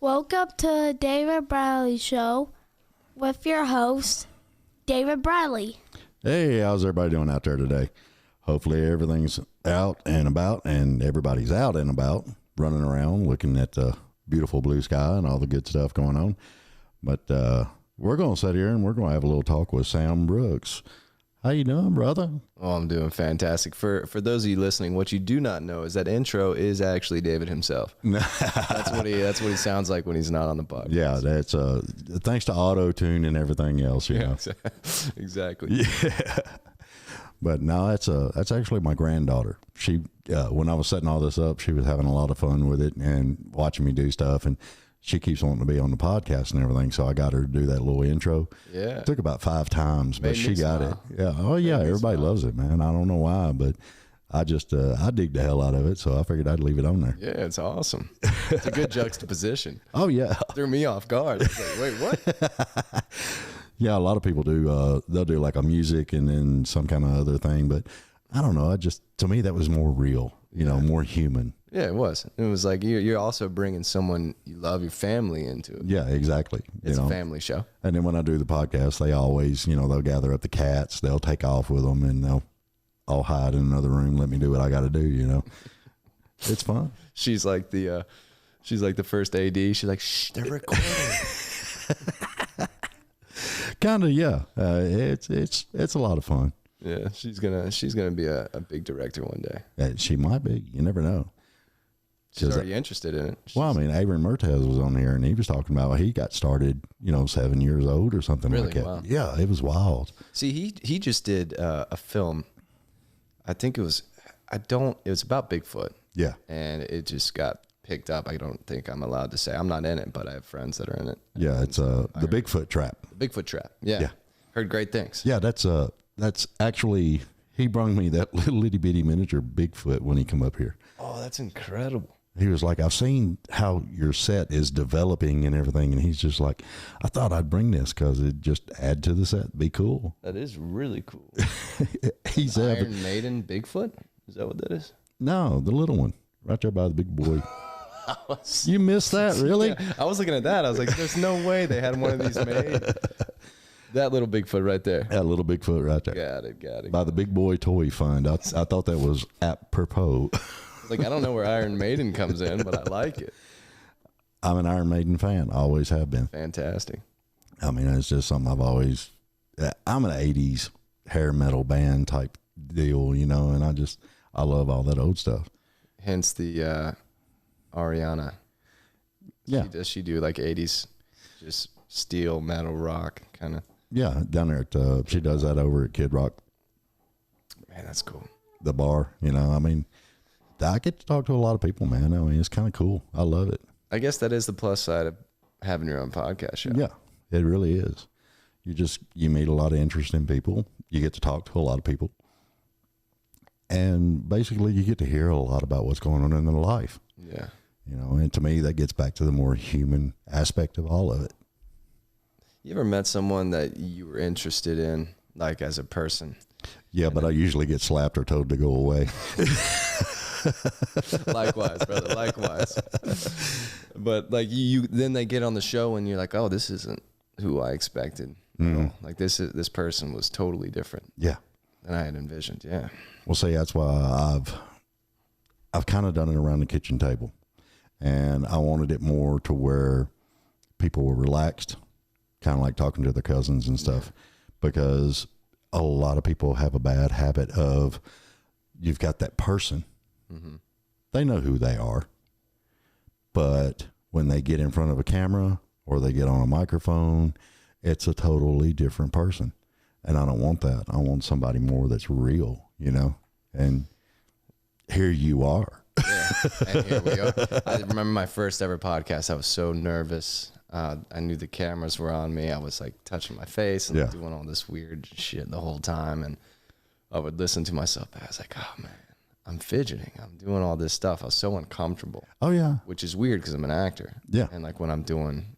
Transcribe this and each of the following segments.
Welcome to David Bradley Show with your host, David Bradley. Hey, how's everybody doing out there today? Hopefully everything's out and about and everybody's out and about, running around, looking at the beautiful blue sky and all the good stuff going on. But we're going to sit here and we're going to have a little talk with Sam Brooks. How you doing, brother? Oh, I'm doing fantastic. For those of you listening, what you do not know is that intro is actually David himself. That's what he sounds like when he's not on the podcast. Yeah, that's thanks to auto-tune and everything else, you know. Exactly. Yeah. But no, that's actually my granddaughter. She when I was setting all this up, she was having a lot of fun with it and watching me do stuff, and she keeps wanting to be on the podcast and everything, so I got her to do that little intro. Yeah. It took about 5 times, but she got it. Yeah. Oh, yeah. Everybody loves it, man. I don't know why, but I just, I dig the hell out of it, so I figured I'd leave it on there. Yeah, it's awesome. It's a good juxtaposition. Oh, yeah. Threw me off guard. I was like, wait, what? Yeah, a lot of people do. They'll do like a music and then some kind of other thing, but I don't know. To me, that was more real, you know, more human. Yeah, it was. It was like you're also bringing someone you love, your family, into it. Yeah, exactly. It's a family show. And then when I do the podcast, they always, they'll gather up the cats, they'll take off with them, and they'll all hide in another room, let me do what I got to do, It's fun. She's like the first AD. She's like, shh, they're recording. Kind of, yeah. It's a lot of fun. Yeah, she's gonna be a big director one day. She might be. You never know. She's already interested in it. Well, I mean, Aaron Mertez was on here, and he was talking about he got started, 7 years old or something like that. Wow. Yeah, it was wild. See, he just did a film. I think it was. It was about Bigfoot. Yeah, and it just got picked up. I don't think I'm allowed to say. I'm not in it, but I have friends that are in it. Yeah, it's the Bigfoot Trap. The Bigfoot Trap. Yeah. Heard great things. Yeah, that's actually, he brought me that little itty bitty miniature Bigfoot when he come up here. Oh, that's incredible. He was like, I've seen how your set is developing and everything. And he's just like, I thought I'd bring this because it'd just add to the set. Be cool. That is really cool. He's Iron Maiden Bigfoot? Is that what that is? No, the little one right there by the big boy. You missed that, really? Yeah, I was looking at that. I was like, there's no way they had one of these made. That little Bigfoot right there. That little Bigfoot right there. Got it. By the Big Boy Toy Fund. I thought that was apropos. Like, I don't know where Iron Maiden comes in, but I like it. I'm an Iron Maiden fan. I always have been. Fantastic. I mean, it's just something I'm an 80s hair metal band type deal, and I love all that old stuff. Hence the Ariana. Yeah. Does she do like 80s, just steel, metal, rock kind of? Yeah, down there at, she does that over at Kid Rock. Man, that's cool. The bar, I get to talk to a lot of people, man. I mean, it's kind of cool. I love it. I guess that is the plus side of having your own podcast show. Yeah, it really is. You meet a lot of interesting people. You get to talk to a lot of people. And basically you get to hear a lot about what's going on in their life. Yeah. And to me, that gets back to the more human aspect of all of it. You ever met someone that you were interested in, like as a person? Yeah, but I usually get slapped or told to go away. Likewise, brother. Likewise. But like then they get on the show and you're like, oh, this isn't who I expected. Like this person was totally different. Yeah. Than I had envisioned. Yeah. Well, see, that's why I've kind of done it around the kitchen table, and I wanted it more to where people were relaxed, kind of like talking to their cousins and stuff, because a lot of people have a bad habit of, you've got that person, they know who they are, but when they get in front of a camera or they get on a microphone, it's a totally different person. And I don't want that. I want somebody more that's real, and here you are. Yeah, and here we are. I remember my first ever podcast. I was so nervous. I knew the cameras were on me. I was like touching my face and doing all this weird shit the whole time. And I would listen to myself. I was like, oh man, I'm fidgeting. I'm doing all this stuff. I was so uncomfortable. Oh yeah. Which is weird because I'm an actor. Yeah. And like when I'm doing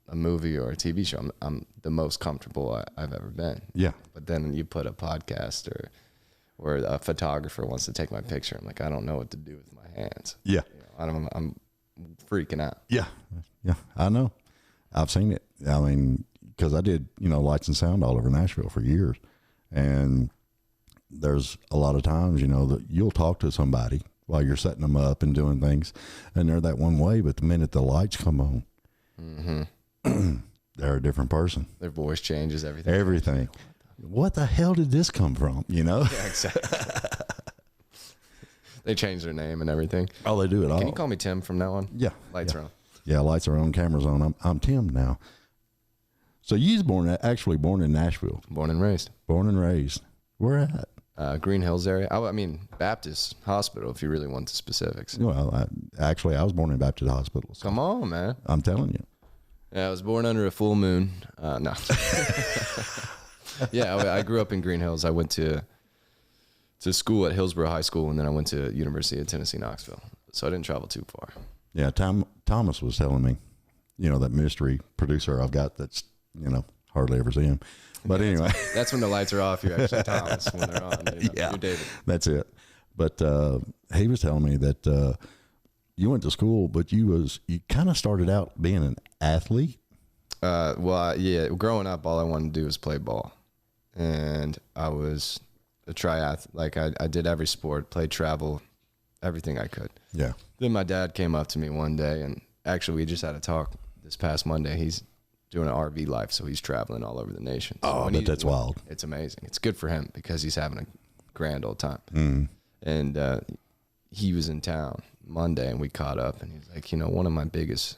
a movie or a TV show, I'm the most comfortable I've ever been. Yeah. But then you put a podcast or a photographer wants to take my picture. I'm like, I don't know what to do with my hands. Yeah. I'm freaking out. Yeah. I know. I've seen it. I mean, because I did, lights and sound all over Nashville for years. And there's a lot of times, that you'll talk to somebody while you're setting them up and doing things, and they're that one way. But the minute the lights come on, they're a different person. Their voice changes, everything. Everything. What the hell did this come from? Yeah, exactly. They change their name and everything. Oh, they do it all. Can you call me Tim from now on? Yeah. Lights are on. Yeah, lights are on, cameras on. I'm Tim now. So you was actually born in Nashville. Born and raised. Born and raised. Where at? Green Hills area. I mean, Baptist Hospital, if you really want the specifics. Well, I was born in Baptist Hospital. So Come on, man. I'm telling you. Yeah, I was born under a full moon. No. Yeah, I grew up in Green Hills. I went to school at Hillsborough High School, and then I went to University of Tennessee, Knoxville. So I didn't travel too far. Yeah, Tomas was telling me, that mystery producer I've got that's, hardly ever see him. But anyway. That's when the lights are off. You're actually Thomas. When they're on, Yeah, you're David. That's it. But he was telling me that you went to school, but you kind of started out being an athlete. Yeah, growing up, all I wanted to do was play ball. And I was a triathlete. Like I did every sport, played travel, everything I could. Yeah. Then my dad came up to me one day, and actually we just had a talk this past Monday. He's doing an RV life, so he's traveling all over the nation. So I bet that's wild. It's amazing. It's good for him because he's having a grand old time. Mm. And he was in town Monday, and we caught up, and he's like, one of my biggest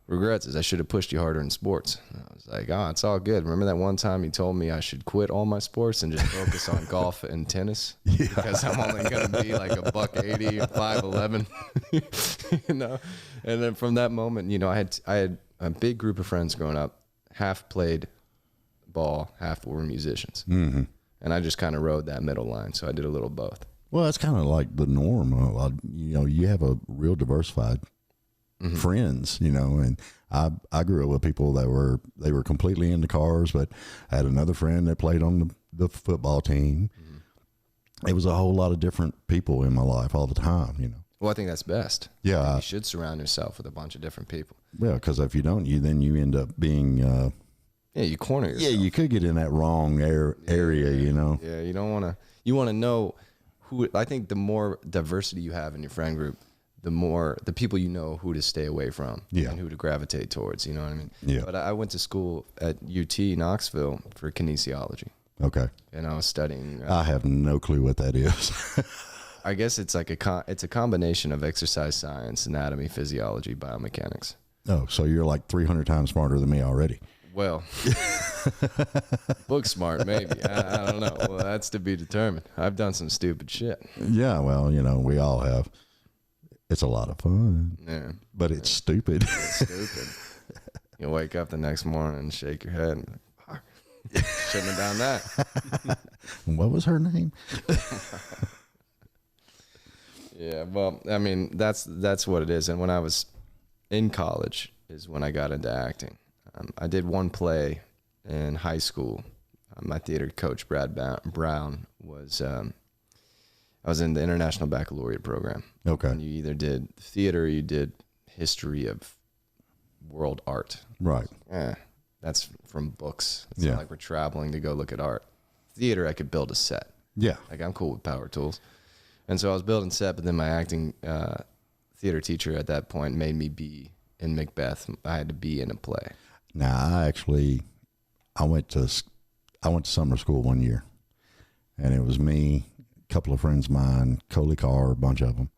regrets is I should have pushed you harder in sports. And I was like, it's all good. Remember that one time you told me I should quit all my sports and just focus on golf and tennis? Yeah. Because I'm only going to be like a $180 and 5'11", And then from that moment, I had a big group of friends growing up. Half played ball, half were musicians. Mm-hmm. And I just kind of rode that middle line. So I did a little of both. Well, that's kind of like the norm. You have a real diversified friends, and I grew up with people that were completely into cars, but I had another friend that played on the football team. Mm-hmm. It was a whole lot of different people in my life all the time, Well, I think that's best. Yeah. You should surround yourself with a bunch of different people. Yeah, because if you don't, then you end up being... you corner yourself. Yeah, you could get in that wrong area, Yeah, you don't want to... You want to know who... I think the more diversity you have in your friend group, the people you know who to stay away from and who to gravitate towards, you know what I mean? Yeah. But I went to school at UT Knoxville for kinesiology. Okay. And I was studying... I have no clue what that is. I guess it's like it's a combination of exercise science, anatomy, physiology, biomechanics. Oh, so you're like 300 times smarter than me already. Well, book smart, maybe. I don't know. Well, that's to be determined. I've done some stupid shit. Yeah, well, we all have. It's a lot of fun. Yeah. But it's stupid. It's stupid. You wake up the next morning and shake your head and be like, fuck. Shouldn't have done that. What was her name? Yeah, well, I mean, that's what it is. And when I was in college is when I got into acting. I did one play in high school. My theater coach, Brad Brown, I was in the International Baccalaureate program. Okay. And you either did theater or you did history of world art. Right. Yeah, that's from books. It's Yeah. not like we're traveling to go look at art. Theater, I could build a set. Yeah. Like, I'm cool with power tools. And so I was building set, but then my acting theater teacher at that point made me be in Macbeth. I had to be in a play. Now, I went to summer school one year, and it was me, a couple of friends of mine, Coley Carr, a bunch of them.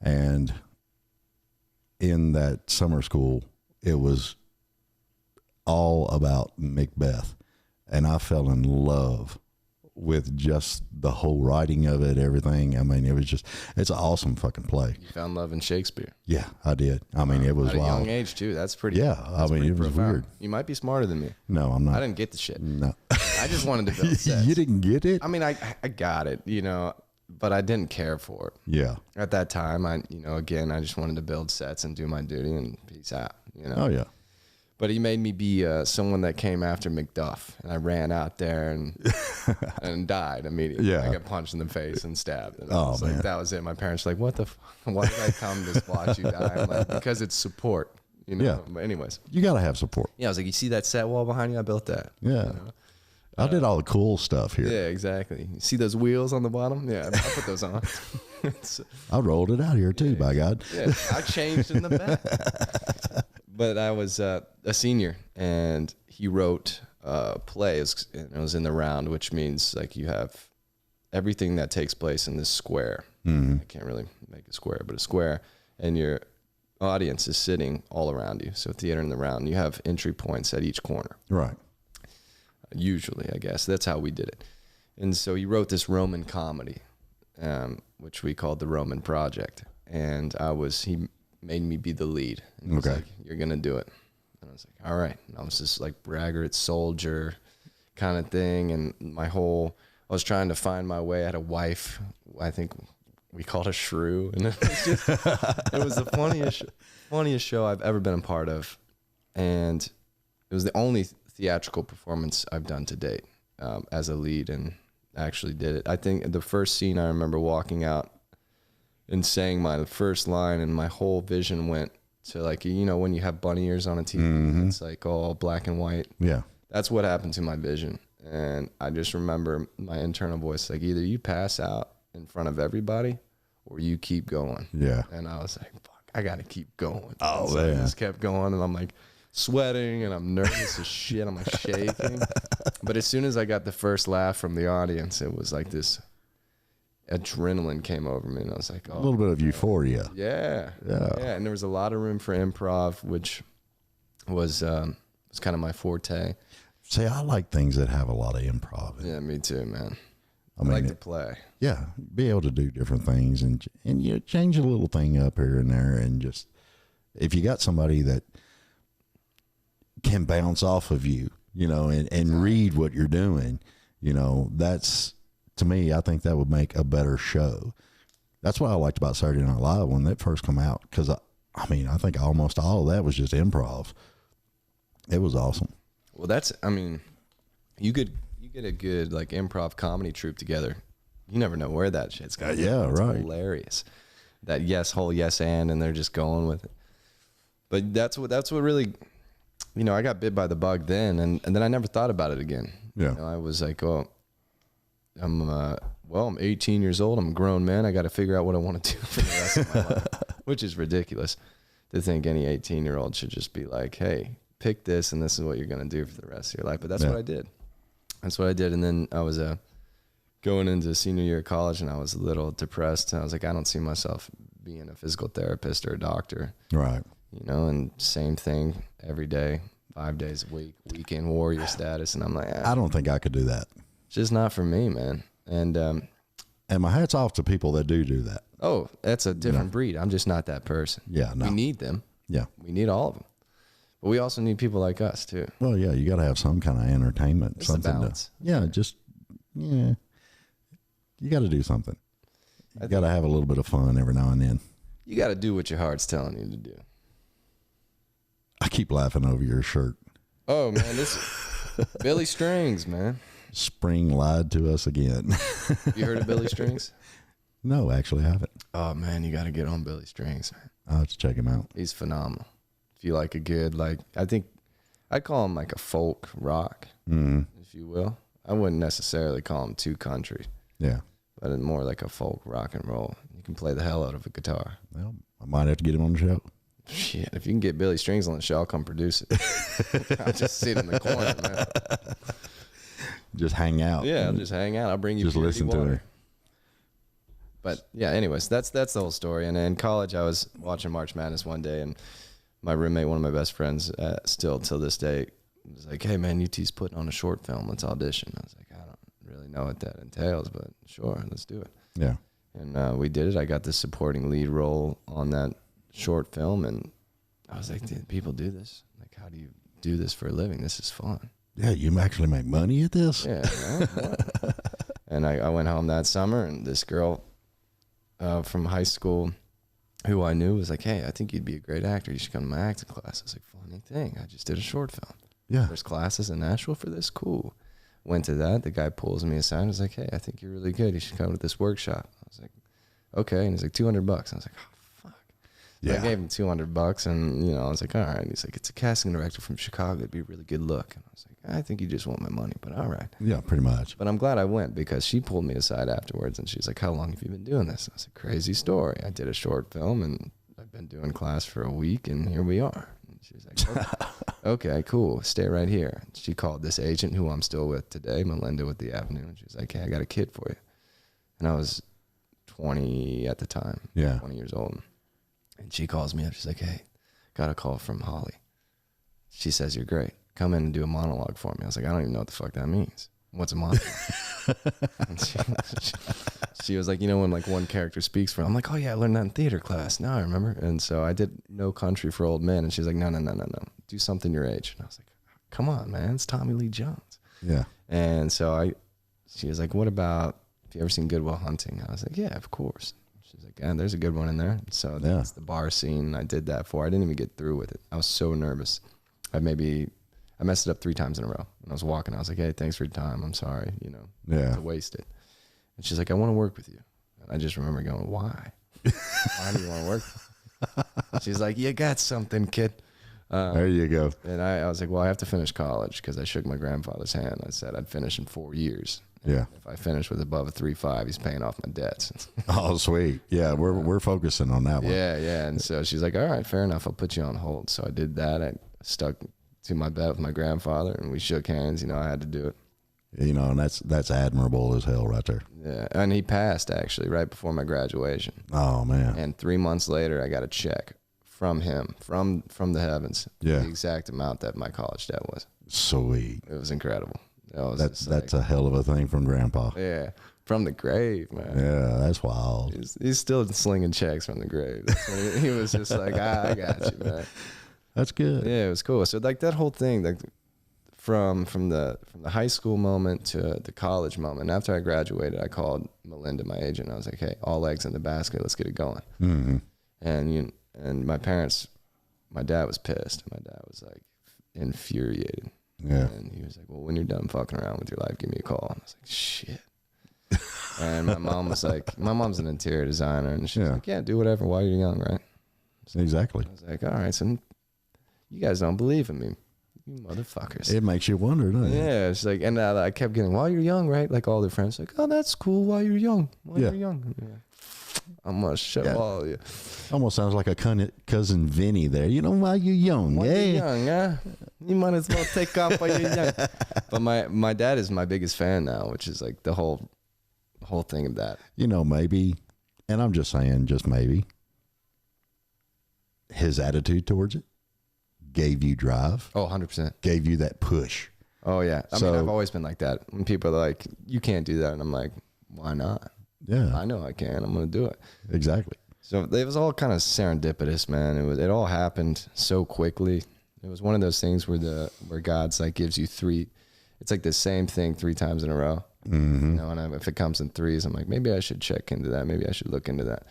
And in that summer school, it was all about Macbeth. And I fell in love with just the whole writing of it, everything. I mean, it's an awesome fucking play. You found love in Shakespeare. Yeah, I did. I mean, it was at a wild. young age too. That's pretty. Yeah, I mean, it was weird. You might be smarter than me. No, I'm not. I didn't get the shit. No. I just wanted to build sets. You didn't get it? I mean, I got it, but I didn't care for it. Yeah. At that time, again, I just wanted to build sets and do my duty and peace out, Oh, yeah. But he made me be someone that came after Macduff, and I ran out there and died immediately. Yeah. I got punched in the face and stabbed. And Oh, man. like, that was it. My parents were like, what the why did I come to watch you die? I'm like, because it's support, you know? Yeah. But anyways. You got to have support. Yeah, I was like, you see that set wall behind you? I built that. Yeah. You know? I did all the cool stuff here. Yeah, exactly. You see those wheels on the bottom? Yeah, I put those on. I rolled it out here too, by God. Yeah, I changed in the back. But I was a senior, and he wrote a play. It was in the round, which means like you have everything that takes place in this square. Mm-hmm. I can't really make a square, but a square, and your audience is sitting all around you. So theater in the round, you have entry points at each corner. Right. Usually, I guess. That's how we did it. And so he wrote this Roman comedy, which we called the Roman Project. And he made me be the lead. And he was like, you're going to do it. And I was like, all right. And I was just like braggart soldier kind of thing. And I was trying to find my way. I had a wife, I think we called her Shrew. And it was the funniest show I've ever been a part of. And it was the only theatrical performance I've done to date as a lead, and actually did it. I think the first scene I remember walking out and saying my first line, and my whole vision went to like, you know, when you have bunny ears on a TV, it's like all black and white. Yeah. That's what happened to my vision. And I just remember my internal voice, like, either you pass out in front of everybody or you keep going. Yeah. And I was like, fuck, I got to keep going. Oh, so man. I just kept going, and I'm like sweating, and I'm nervous as shit. I'm like shaking. But as soon as I got the first laugh from the audience, it was like this adrenaline came over me, and I was like, oh, A little bit of euphoria. yeah. And there was a lot of room for improv, which was kind of my forte. See, I like things that have a lot of improv in it. Yeah, me too, man. I mean, like to play. Yeah, be able to do different things and you know, change a little thing up here and there, and just if you got somebody that can bounce off of you, you know, and read what you're doing, you know, that's, to me, I think that would make a better show. That's what I liked about Saturday Night Live when that first come out, because I mean, I think almost all of that was just improv. It was awesome. Well, you get a good like improv comedy troupe together. You never know where that shit's going. Yeah, it's right. Hilarious. That whole yes and they're just going with it. But that's what really, you know, I got bit by the bug then, and then I never thought about it again. Yeah. You know, I was like, oh, I'm 18 years old. I'm a grown man. I got to figure out what I want to do for the rest of my life, which is ridiculous to think any 18-year-old should just be like, hey, pick this, and this is what you're going to do for the rest of your life. But that's what I did. That's what I did. And then I was going into senior year of college, and I was a little depressed. And I was like, I don't see myself being a physical therapist or a doctor. Right. You know, and same thing every day, 5 days a week, weekend warrior status. And I'm like, I don't think I could do that. It's just not for me, man. And my hat's off to people that do that. Oh, that's a different breed. I'm just not that person. Yeah, no. We need them. Yeah. We need all of them. But we also need people like us, too. Well, yeah, you got to have some kind of entertainment. It's something the balance. You got to do something. You got to have a little bit of fun every now and then. You got to do what your heart's telling you to do. I keep laughing over your shirt. Oh, man, this Billy Strings, man. Spring lied to us again. You heard of Billy Strings? No, actually I haven't. Oh, man, you got to get on Billy Strings, man. I'll have to check him out. He's phenomenal. If you like a good, like, I think I'd call him like a folk rock, if you will. I wouldn't necessarily call him too country. Yeah. But more like a folk rock and roll. You can play the hell out of a guitar. Well, I might have to get him on the show. Shit, if you can get Billy Strings on the show, I'll come produce it. I'll just sit in the corner, man. Just hang out. Yeah, I'll just hang out. I'll bring you just listen water. to her. But yeah, anyways, that's the whole story. And in college, I was watching March Madness one day, and my roommate, one of my best friends, still till this day, was like, "Hey man, UT's putting on a short film. Let's audition." I was like, "I don't really know what that entails, but sure, let's do it." Yeah. And we did it. I got the supporting lead role on that short film, and I was like, "Dude, people do this. Like, how do you do this for a living? This is fun." Yeah, you actually make money at this? Yeah. And I went home that summer, and this girl from high school who I knew was like, hey, I think you'd be a great actor. You should come to my acting class. I was like, funny thing, I just did a short film. Yeah. There's classes in Nashville for this? Cool. Went to that. The guy pulls me aside and was like, hey, I think you're really good. You should come to this workshop. I was like, okay. And he's like, $200. I was like, oh, fuck. So I gave him $200 and, you know, I was like, all right. And he's like, it's a casting director from Chicago. It'd be a really good look. And I was like, I think you just want my money, but all right. Yeah, pretty much. But I'm glad I went because she pulled me aside afterwards and she's like, how long have you been doing this? I was like, crazy story. I did a short film and I've been doing class for a week and here we are. And she's like, okay, cool. Stay right here. She called this agent who I'm still with today, Melinda with the Avenue. And she was like, hey, I got a kid for you. And I was 20 at the time. Yeah. 20 years old. And she calls me up. She's like, hey, got a call from Holly. She says, you're great. Come in and do a monologue for me. I was like, I don't even know what the fuck that means. What's a monologue? she was like, you know, when like one character speaks for, I'm like, oh yeah, I learned that in theater class. Now I remember. And so I did No Country for Old Men. And she's like, no. Do something your age. And I was like, come on, man. It's Tommy Lee Jones. Yeah. And so she was like, what about, have you ever seen Good Will Hunting? I was like, yeah, of course. She's like, yeah, there's a good one in there. So that's the bar scene. I did that for. I didn't even get through with it. I was so nervous. I messed it up 3 times in a row. When I was walking, I was like, hey, thanks for your time. I'm sorry, you know, to waste it. And she's like, I want to work with you. And I just remember going, why? Why do you want to work? She's like, you got something, kid. There you go. And I was like, well, I have to finish college because I shook my grandfather's hand. I said I'd finish in 4 years. And yeah. If I finish with above a 3.5, he's paying off my debts. Oh, sweet. Yeah, we're focusing on that one. Yeah. And so she's like, all right, fair enough. I'll put you on hold. So I did that. I stuck to my bed with my grandfather and we shook hands. You know, I had to do it. You know, and that's admirable as hell right there. Yeah. And he passed actually right before my graduation. Oh, man. And 3 months later, I got a check from him, from the heavens. Yeah. The exact amount that my college debt was. Sweet. It was incredible. That's a hell of a thing from Grandpa. Yeah. From the grave, man. Yeah, that's wild. He's still slinging checks from the grave. He was just like, I got you, man. That's good. Yeah, it was cool. So like that whole thing, like from the high school moment to the college moment. After I graduated, I called Melinda, my agent. I was like, hey, all eggs in the basket. Let's get it going. Mm-hmm. And my parents, my dad was pissed. My dad was like infuriated. Yeah. And he was like, well, when you're done fucking around with your life, give me a call. And I was like, shit. And my mom was like, my mom's an interior designer. And she's like, yeah, do whatever while you're young, right? So exactly. I was like, all right, so you guys don't believe in me. You motherfuckers. It makes you wonder, doesn't it? Yeah, it's like, and I kept getting, while you're young, right? Like all their friends, like, oh, that's cool while you're young. You're young. Yeah. I'm going to show all of you. Almost sounds like a cousin Vinny there. You know, while you're young. While you're young, huh? You might as well take off while you're young. But my dad is my biggest fan now, which is like the whole thing of that. You know, maybe, and I'm just saying, just maybe, his attitude towards it gave you drive. Oh, 100%. Gave you that push. Oh, yeah. I mean, I've always been like that. When people are like, you can't do that. And I'm like, why not? Yeah. I know I can. I'm going to do it. Exactly. So it was all kind of serendipitous, man. It all happened so quickly. It was one of those things where God's like gives you it's like the same thing 3 times in a row. Mm-hmm. You know, and if it comes in threes, I'm like, maybe I should check into that. Maybe I should look into that.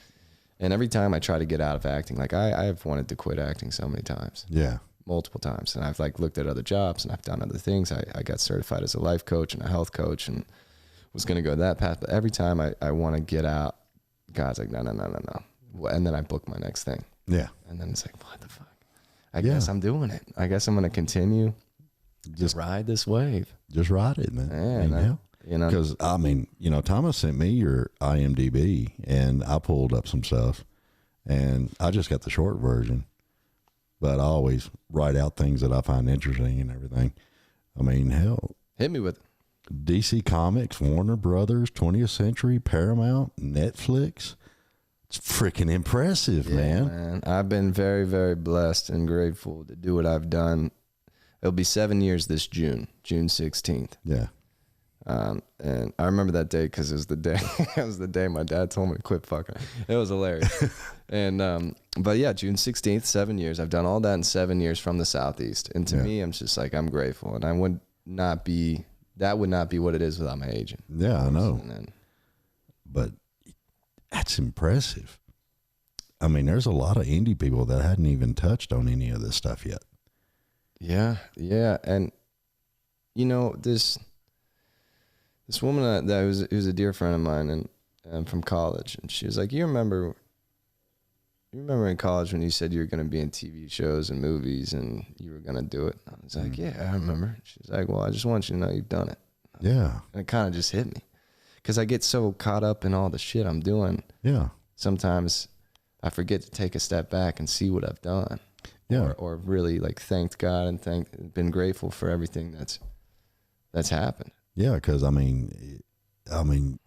And every time I try to get out of acting, like I've wanted to quit acting so many times. Yeah. Multiple times. And I've like looked at other jobs and I've done other things. I got certified as a life coach and a health coach and was going to go that path. But every time I want to get out, God's like, no. And then I book my next thing. Yeah. And then it's like, what the fuck? I guess I'm doing it. I guess I'm going to continue to ride this wave. Just ride it, man. Yeah. You know, because I mean, you know, Thomas sent me your IMDb and I pulled up some stuff and I just got the short version, but I always write out things that I find interesting and everything. I mean, hell, hit me with it. DC Comics, Warner Brothers, 20th Century, Paramount, Netflix. It's freaking impressive, man. I've been very, very blessed and grateful to do what I've done. It'll be 7 years this June 16th. Yeah. And I remember that day because it was the day my dad told me to quit fucking. It was hilarious. And but yeah, June 16th, 7 years. I've done all that in 7 years from the Southeast. And to me, I'm just like, I'm grateful. And that would not be what it is without my agent. Yeah, I know. But that's impressive. I mean, there's a lot of indie people that hadn't even touched on any of this stuff yet. Yeah. And, you know, this woman that was a dear friend of mine and from college, and she was like, you remember in college when you said you were going to be in TV shows and movies and you were going to do it? I was like, yeah, I remember. She's like, well, I just want you to know you've done it. Yeah. And it kind of just hit me because I get so caught up in all the shit I'm doing. Yeah. Sometimes I forget to take a step back and see what I've done. Yeah. Or really like thanked God and been grateful for everything that's happened. Yeah. Cause I mean,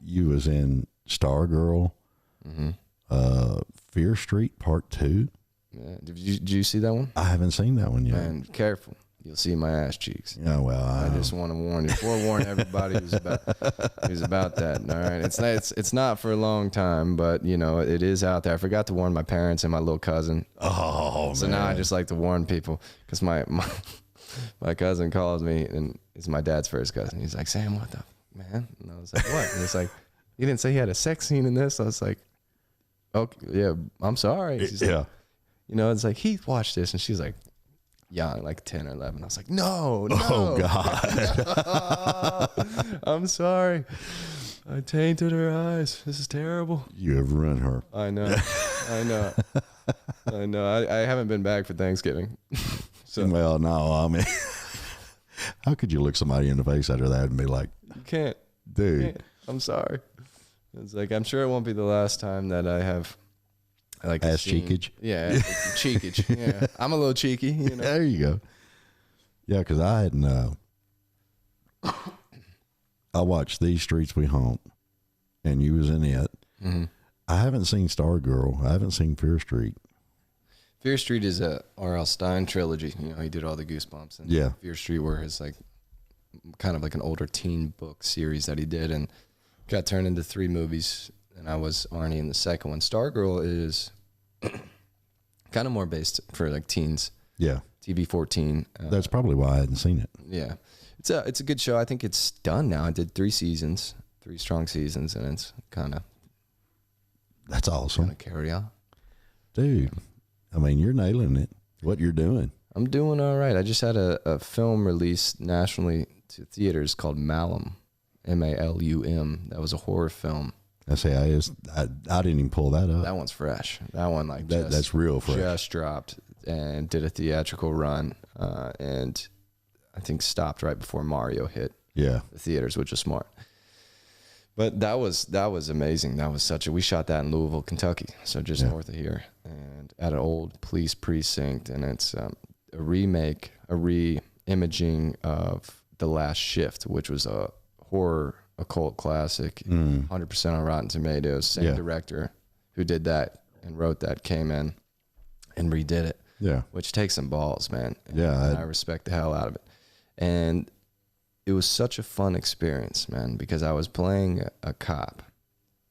you was in Stargirl, Fear Street Part 2. Yeah. Did you see that one? I haven't seen that one yet. Man, careful. You'll see my ass cheeks. Yeah, well, I just want to warn you, forewarn everybody who's about that. All right, it's not for a long time, but you know it is out there. I forgot to warn my parents and my little cousin. Oh, so man. Now I just like to warn people because my cousin calls me and it's my dad's first cousin. He's like, Sam, what the man? And I was like, what? And he's like, you didn't say he had a sex scene in this? I was like, okay, yeah, I'm sorry. She's yeah. Like, you know, it's like Heath watched this, and she's like. Young, like 10 or 11. I was like, no. Oh, God. I'm sorry. I tainted her eyes. This is terrible. You have ruined her. I know. I haven't been back for Thanksgiving. So well, no, I mean, how could you look somebody in the face after that and be like, you can't. Dude. You can't. I'm sorry. It's like, I'm sure it won't be the last time that I have like ass cheekage. Yeah, cheekage. Yeah, I'm a little cheeky. You know? There you go. Yeah, because I hadn't. I watched These Streets We Haunt, and you was in it. Mm-hmm. I haven't seen Stargirl. I haven't seen Fear Street. Fear Street is a R.L. Stein trilogy. You know, he did all the Goosebumps. And yeah. Fear Street were his like kind of like an older teen book series that he did, and got turned into 3 movies. And I was Arnie in the second one. Stargirl is kind of more based for like teens. Yeah. TV 14. That's probably why I hadn't seen it. Yeah. It's a good show. I think it's done now. I did 3 seasons, 3 strong seasons, and it's kind of. That's awesome. Kind of carry on. Dude, I mean, you're nailing it. What you're doing. I'm doing all right. I just had a film released nationally to theaters called Malum, M-A-L-U-M. That was a horror film. I say I didn't even pull that up. That one's fresh. That one that's real fresh. Just dropped and did a theatrical run, and I think stopped right before Mario hit the theaters, which is smart. But that was amazing. That was we shot that in Louisville, Kentucky, so just north of here, and at an old police precinct, and it's a remake, a re-imaging of The Last Shift, which was a horror occult classic, 100% on Rotten Tomatoes. Same director who did that and wrote that came in and redid it. Yeah, which takes some balls, man. Yeah, I respect the hell out of it. And it was such a fun experience, man, because I was playing a cop,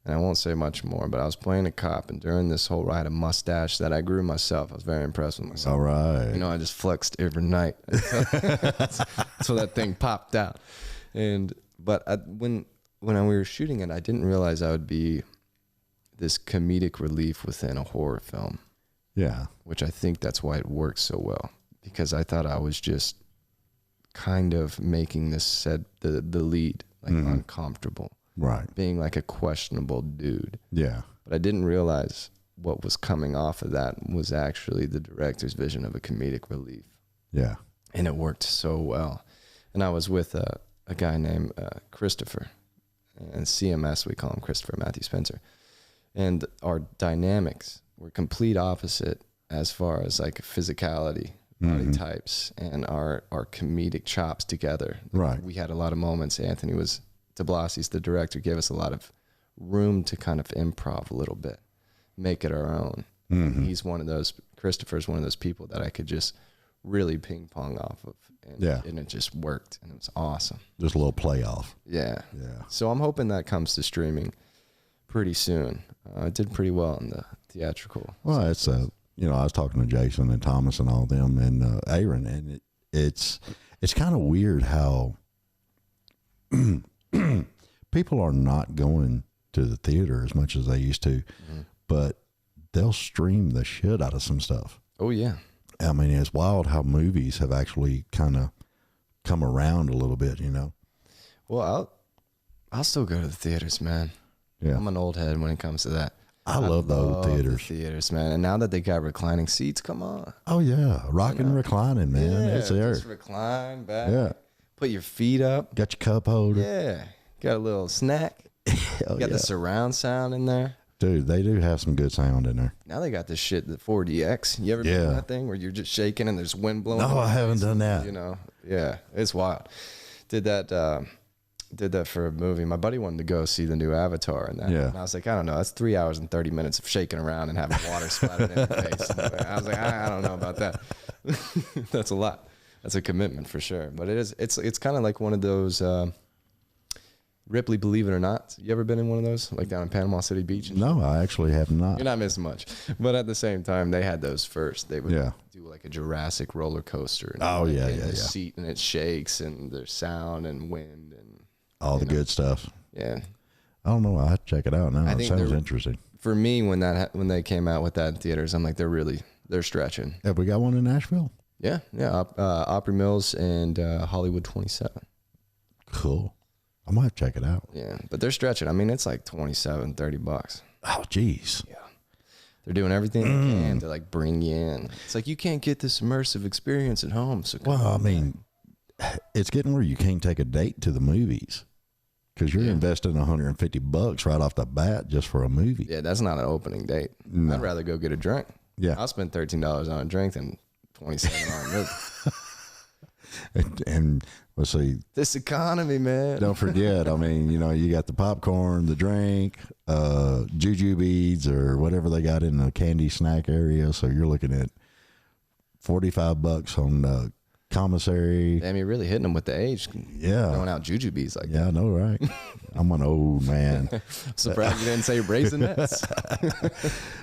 and I won't say much more, but I was playing a cop, and during this whole ride, a mustache that I grew myself. I was very impressed with myself. All right, you know, I just flexed every night so that thing popped out. But when we were shooting it, I didn't realize I would be this comedic relief within a horror film. Yeah. Which I think that's why it works so well, because I thought I was just kind of making the lead like uncomfortable. Right. Being like a questionable dude. Yeah. But I didn't realize what was coming off of that was actually the director's vision of a comedic relief. Yeah. And it worked so well. And I was with a guy named Christopher, and CMS, we call him Christopher Matthew Spencer. And our dynamics were complete opposite as far as like physicality, body types, and our comedic chops together. Right. We had a lot of moments. Anthony DeBlasi's the director, gave us a lot of room to kind of improv a little bit, make it our own. Mm-hmm. He's Christopher's one of those people that I could just really ping pong off of. And it just worked, and it was awesome. Just a little playoff. Yeah. Yeah. So I'm hoping that comes to streaming pretty soon. It did pretty well in the theatrical. Well, it's I was talking to Jason and Tomas and all them and Aaron, and it's kind of weird how people are not going to the theater as much as they used to, but they'll stream the shit out of some stuff. Oh yeah. I mean, it's wild how movies have actually kind of come around a little bit, you know? Well, I'll still go to the theaters, man. Yeah. I'm an old head when it comes to that. I love the old theaters. The theaters, man. And now that they got reclining seats, come on. Oh, yeah. Rocking, reclining, man. Yeah, it's there. just recline back. Yeah. Put your feet up. Got your cup holder. Yeah. Got a little snack. Oh, got the surround sound in there. Dude, they do have some good sound in there. Now they got this shit, the 4DX. You ever done that thing where you're just shaking and there's wind blowing? No, I haven't done that. You know, yeah, it's wild. Did that for a movie. My buddy wanted to go see the new Avatar and that. Yeah. And I was like, I don't know. That's 3 hours and 30 minutes of shaking around and having water splattered in your face. And I was like, I don't know about that. That's a lot. That's a commitment for sure. But it's kind of like one of those Ripley, Believe It or Not. You ever been in one of those? Like down in Panama City Beach? No, I actually have not. You're not missing much. But at the same time, they had those first. They would do like a Jurassic roller coaster. And in the seat, and it shakes, and there's sound and wind and all the good stuff. Yeah. I don't know. I have to check it out now. It sounds interesting. For me, when they came out with that in theaters, I'm like, they're stretching. Have we got one in Nashville? Yeah. Opry Mills and Hollywood 27. Cool. I might check it out. Yeah, but they're stretching. I mean, it's like $27-$30. Oh, geez. Yeah. They're doing everything they can to like bring you in. It's like you can't get this immersive experience at home. So I mean, it's getting where you can't take a date to the movies because you're investing $150 right off the bat just for a movie. Yeah, that's not an opening date. No. I'd rather go get a drink. Yeah, I'll spend $13 on a drink than $27 on a movie. and let's see, this economy, man. Don't forget, I mean, you know, you got the popcorn, the drink, juju beads or whatever they got in the candy snack area. So you're looking at $45 on the commissary. Damn, you're really hitting them with the age. Yeah. Throwing out juju beads like that. Yeah, I know, right? I'm an old man. Surprised you didn't say Raisinets.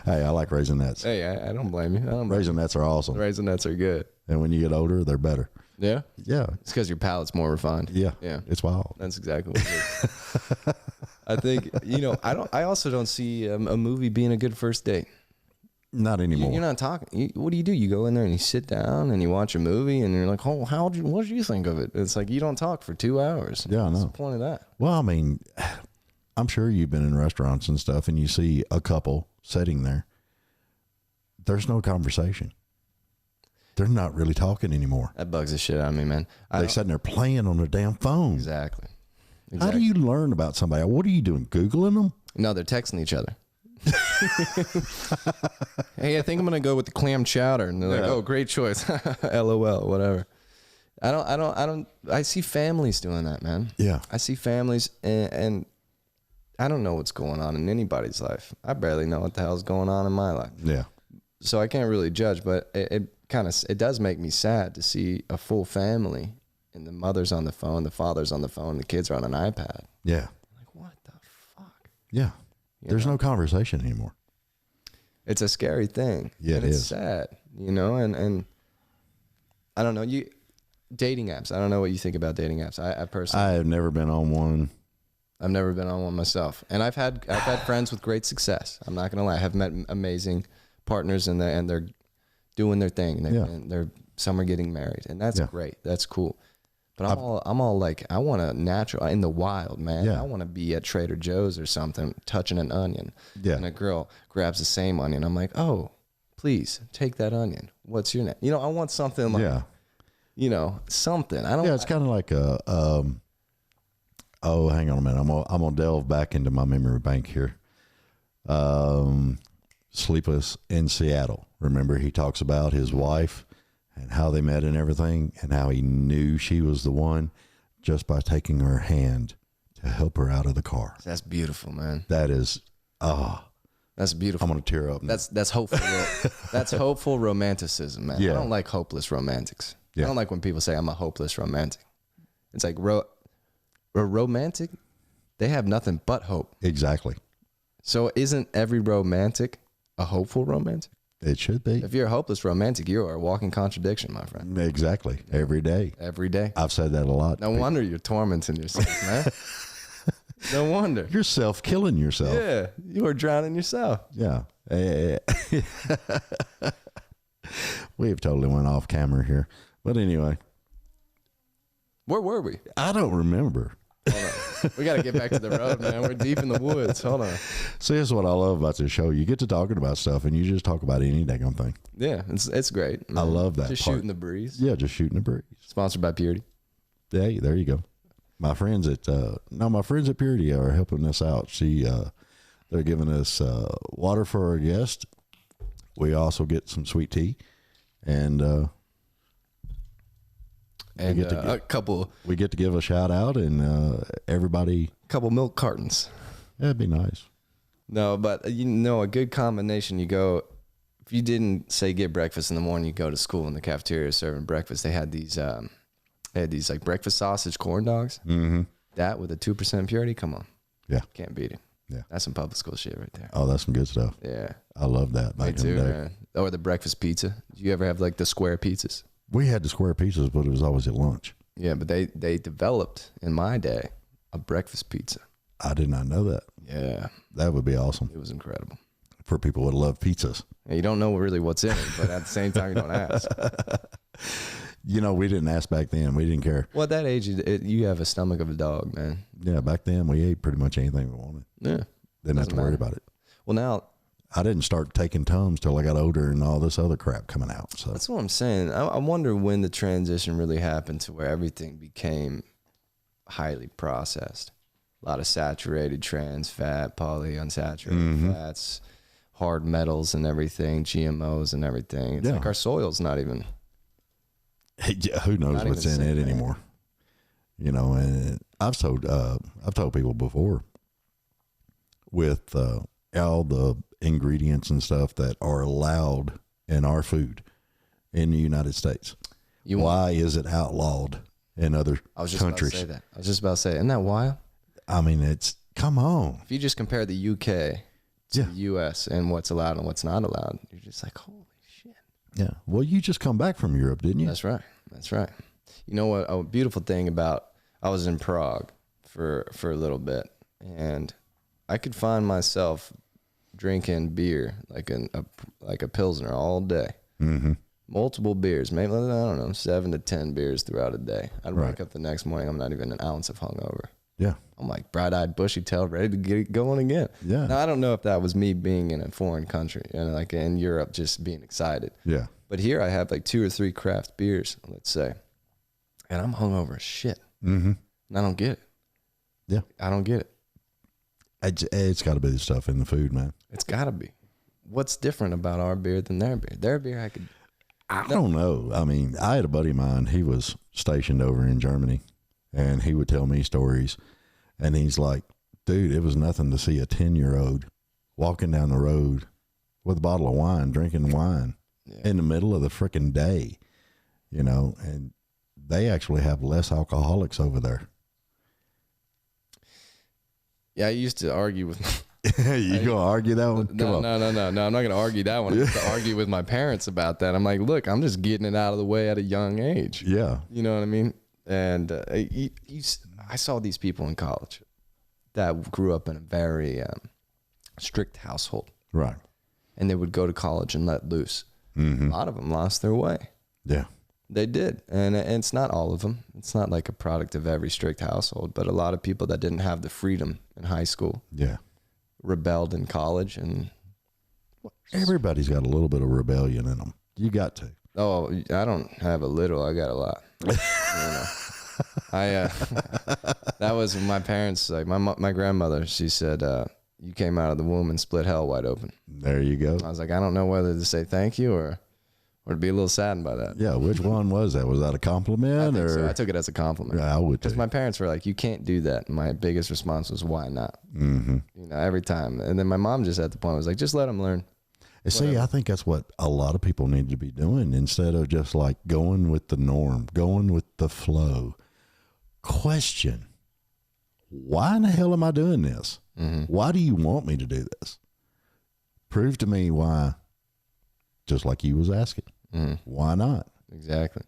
Hey, I like Raisinets. Hey, I don't blame you. Raisinets are awesome. Raisinets are good. And when you get older, they're better. Yeah? Yeah. It's because your palate's more refined. Yeah. Yeah. It's wild. That's exactly what it is. I think, I also don't see a movie being a good first date. Not anymore. You're not talking. What do? You go in there and you sit down and you watch a movie and you're like, oh, what did you think of it? It's like you don't talk for 2 hours. Yeah, I know. What's the point of that? Well, I mean, I'm sure you've been in restaurants and stuff and you see a couple sitting there. There's no conversation. They're not really talking anymore. That bugs the shit out of me, man. They're sitting there playing on their damn phone. Exactly. How do you learn about somebody? What are you doing? Googling them? No, they're texting each other. Hey, I think I'm gonna go with the clam chowder, and they're like, "Oh, great choice." LOL, whatever. I see families doing that, man. Yeah, I see families, and I don't know what's going on in anybody's life. I barely know what the hell's going on in my life. Yeah. So I can't really judge, but it does make me sad to see a full family, and the mother's on the phone, the father's on the phone, the kids are on an iPad. Yeah. Like, what the fuck? Yeah. There's no conversation anymore. It's a scary thing. Yeah, and it's sad, and I don't know, dating apps. I don't know what you think about dating apps. I personally, I have never been on one. I've never been on one myself, and I've had friends with great success. I'm not gonna lie. I have met amazing partners, and they're doing their thing. And some are getting married, and that's great. That's cool. But I'm all like, I want a natural in the wild, man. Yeah. I want to be at Trader Joe's or something, touching an onion. Yeah. And a girl grabs the same onion. I'm like, oh, please take that onion. What's your name? I want something like, something. I don't. Yeah, it's kind of like oh, hang on a minute. I'm gonna delve back into my memory bank here. Sleepless in Seattle. Remember, he talks about his wife and how they met and everything, and how he knew she was the one just by taking her hand to help her out of the car. That's beautiful, man. That is, that's beautiful. I'm gonna tear up now. That's hopeful. That's hopeful romanticism, man. Yeah. I don't like hopeless romantics. Yeah. I don't like when people say I'm a hopeless romantic. It's like a romantic, they have nothing but hope. Exactly. So isn't every romantic a hopeful romantic? It should be. If you're a hopeless romantic, you are a walking contradiction, my friend. Exactly. Every day. Every day. I've said that a lot. No wonder you're tormenting yourself, man. No wonder. You're self-killing yourself. Yeah. You are drowning yourself. Yeah. We have totally went off camera here. But anyway. Where were we? I don't remember. Hold on. We got to get back to the road, man. We're deep in the woods. Hold on. See, that's what I love about this show. You get to talking about stuff, and you just talk about any daggone thing. Yeah, it's great. I love that Just part. shooting the breeze. Yeah, just shooting the breeze. Sponsored by Purity. Yeah, there you go. My friends at Purity are helping us out. They're giving us water for our guest. We also get some sweet tea, and we get to give a shout out, and everybody. A couple milk cartons. That'd be nice. No, but a good combination. You go, if you didn't say get breakfast in the morning, you go to school in the cafeteria serving breakfast. They had these like breakfast sausage corn dogs. Mm-hmm. That with a 2% purity, come on. Yeah. Can't beat it. Yeah. That's some public school shit right there. Oh, that's some good stuff. Yeah. I love that. Me too, man. Or the breakfast pizza. Do you ever have like the square pizzas? We had the square pizzas, but it was always at lunch. Yeah, but they developed in my day a breakfast pizza. I did not know that. Yeah. That would be awesome. It was incredible. For people that love pizzas. Yeah, you don't know really what's in it, but at the same time, you don't ask. We didn't ask back then. We didn't care. Well, at that age, you have a stomach of a dog, man. Yeah, back then we ate pretty much anything we wanted. Yeah. Didn't have to worry about it. Well, now. I didn't start taking Tums till I got older and all this other crap coming out. So that's what I'm saying. I wonder when the transition really happened to where everything became highly processed. A lot of saturated trans fat, polyunsaturated fats, hard metals and everything, GMOs and everything. It's like our soil's not even. Who knows what's in it anymore? And I've told people before with all the ingredients and stuff that are allowed in our food in the United States. Why is it outlawed in other countries? I was just about to say, isn't that wild? I mean, come on. If you just compare the UK to the US and what's allowed and what's not allowed, you're just like, holy shit. Yeah. Well, you just come back from Europe, didn't you? That's right. You know what? A beautiful thing about, I was in Prague for a little bit, and I could find myself drinking beer like a Pilsner all day. Mm-hmm. Multiple beers, maybe, I don't know, 7 to 10 beers throughout a day. I'd wake up the next morning, I'm not even an ounce of hungover. Yeah. I'm like bright-eyed, bushy-tailed, ready to get it going again. Yeah. Now, I don't know if that was me being in a foreign country and like in Europe just being excited. Yeah. But here I have like 2 or 3 craft beers, let's say, and I'm hungover as shit. Mm-hmm. And I don't get it. Yeah. I don't get it. It's got to be the stuff in the food, man. It's got to be. What's different about our beer than their beer? Their beer, I don't know. I mean, I had a buddy of mine. He was stationed over in Germany, and he would tell me stories. And he's like, dude, it was nothing to see a 10-year-old walking down the road with a bottle of wine, drinking wine in the middle of the freaking day, and they actually have less alcoholics over there. Yeah, I used to argue with. You gonna argue that one? No, I'm not gonna argue that one. I used to argue with my parents about that. I'm like, look, I'm just getting it out of the way at a young age. Yeah, you know what I mean. And I saw these people in college that grew up in a very strict household, right? And they would go to college and let loose. Mm-hmm. A lot of them lost their way. Yeah. They did. And it's not all of them. It's not like a product of every strict household, but a lot of people that didn't have the freedom in high school rebelled in college. And everybody's got a little bit of rebellion in them. You got to. Oh, I don't have a little. I got a lot. That was my parents, like my grandmother, she said, you came out of the womb and split hell wide open. There you go. I was like, I don't know whether to say thank you or to be a little saddened by that. Yeah, which one was that? Was that a compliment? I took it as a compliment. Yeah, I would too. Because my parents were like, you can't do that. And my biggest response was, why not? Mm-hmm. Every time. And then my mom just at the point was like, just let them learn. See, I think that's what a lot of people need to be doing instead of just like going with the norm, going with the flow. Question, why in the hell am I doing this? Mm-hmm. Why do you want me to do this? Prove to me why, just like you was asking. Mm-hmm. Why not? Exactly.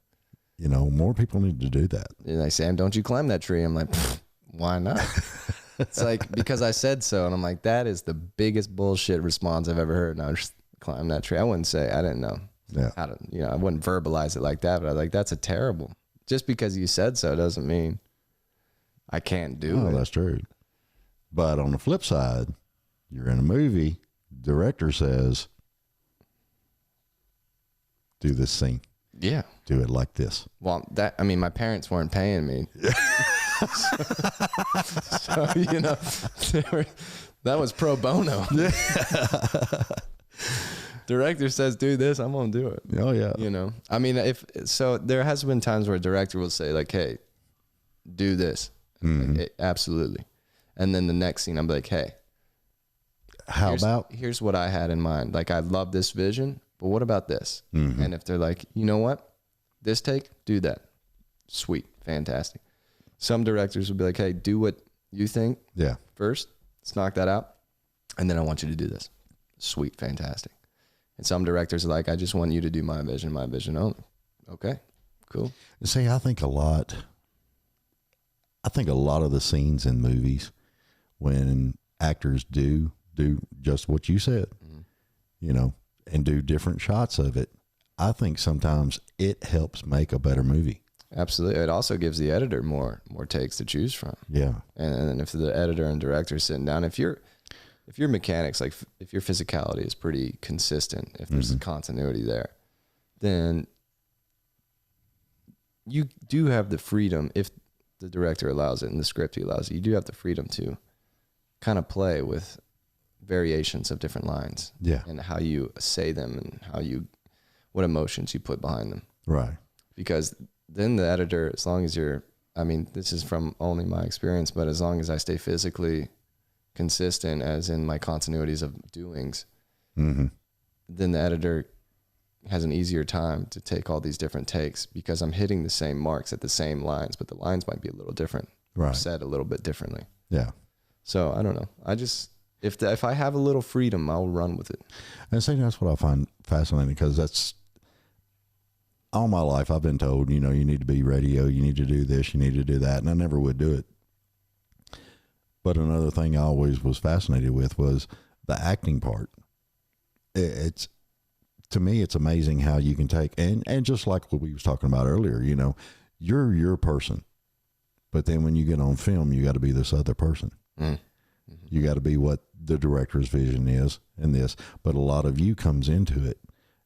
More people need to do that. And they say, Sam, don't you climb that tree. I'm like, why not? It's like, because I said so, and I'm like, that is the biggest bullshit response I've ever heard. And I just climb that tree. I wouldn't say, I didn't know how to, I wouldn't verbalize it like that, but I was like, that's a terrible. Just because you said so doesn't mean I can't do it. That's true. But on the flip side, you're in a movie, director says, do this scene. Yeah. Do it like this. Well, my parents weren't paying me. so, that was pro bono. Director says, do this, I'm going to do it. Oh, yeah. There has been times where a director will say, like, hey, do this. Like, absolutely. And then the next scene, I'm like, hey, here's what I had in mind. Like, I love this vision, but what about this? And if they're like, you know what? This take, do that. Sweet. Fantastic. Some directors will be like, hey, do what you think first. Let's knock that out. And then I want you to do this. Sweet. Fantastic. And some directors are like, I just want you to do my vision only. Okay, cool. See, I think a lot of the scenes in movies when actors do just what you said, and do different shots of it, I think sometimes it helps make a better movie. Absolutely. It also gives the editor more takes to choose from. Yeah. And if the editor and director are sitting down, if your mechanics, like if your physicality is pretty consistent, if there's a continuity there, then you do have the freedom, if the director allows it and the script allows it, you do have the freedom to kind of play with variations of different lines. Yeah. And how you say them and what emotions you put behind them. Right. Because then the editor, as long as this is from only my experience, but as long as I stay physically consistent, as in my continuities of doings, then the editor has an easier time to take all these different takes, because I'm hitting the same marks at the same lines, but the lines might be a little different, right? Said a little bit differently. Yeah. So I don't know. I just, if I have a little freedom, I'll run with it. And see, that's what I find fascinating, because that's all my life I've been told, you need to be radio, you need to do this, you need to do that, and I never would do it. But another thing I always was fascinated with was the acting part. It's, to me, it's amazing how you can take, and just like what we was talking about earlier, you're your person, but then when you get on film, you got to be this other person. You got to be what the director's vision is in this, but a lot of you comes into it.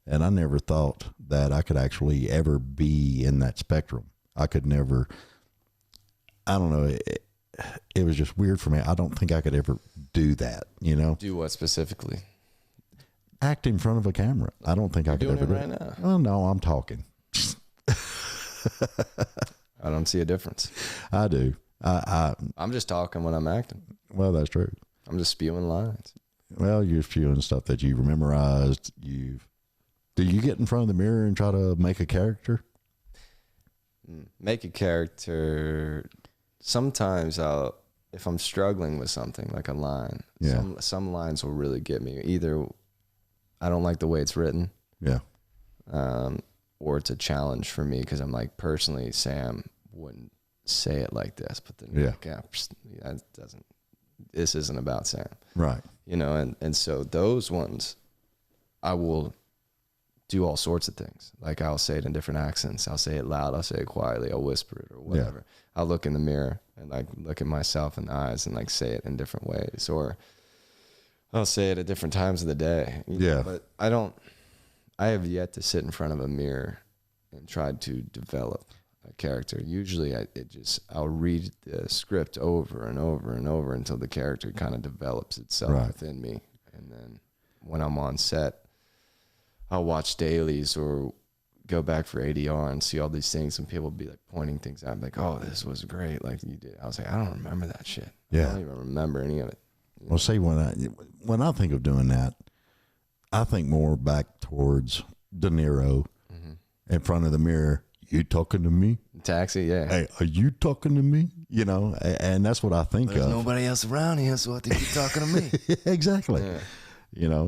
And I never thought that I could actually ever be in that spectrum. I could never, I don't know. It was just weird for me. I don't think I could ever do that, Do what specifically? Act in front of a camera. I don't think I could ever do it. Now? Well, no, I'm talking. I don't see a difference. I do. I'm just talking when I'm acting. Well, that's true. I'm just spewing lines. Well, you're spewing stuff that you've memorized. Do you get in front of the mirror and try to make a character? Make a character. Sometimes if I'm struggling with something like a line, some lines will really get me. Either I don't like the way it's written, or it's a challenge for me, because I'm like, personally, Sam wouldn't say it like this, but then this isn't about Sam, right? And so those ones, I will do all sorts of things. Like, I'll say it in different accents. I'll say it loud. I'll say it quietly. I'll whisper it or whatever. I'll look in the mirror and like look at myself in the eyes and like say it in different ways, or I'll say it at different times of the day. But I have yet to sit in front of a mirror and try to develop a character. Usually I'll read the script over and over and over until the character kind of develops itself within me. And then when I'm on set, I'll watch dailies or go back for ADR and see all these things, and people will be like pointing things out, like, oh, this was great, like you did. I was like, I don't remember that shit. I don't even remember any of it. Well, see, when I think of doing that, I think more back towards De Niro in front of the mirror. You talking to me? Taxi, yeah. Hey, are you talking to me? And that's what I think There's of. There's nobody else around here, so I think you're talking to me. Exactly. Yeah.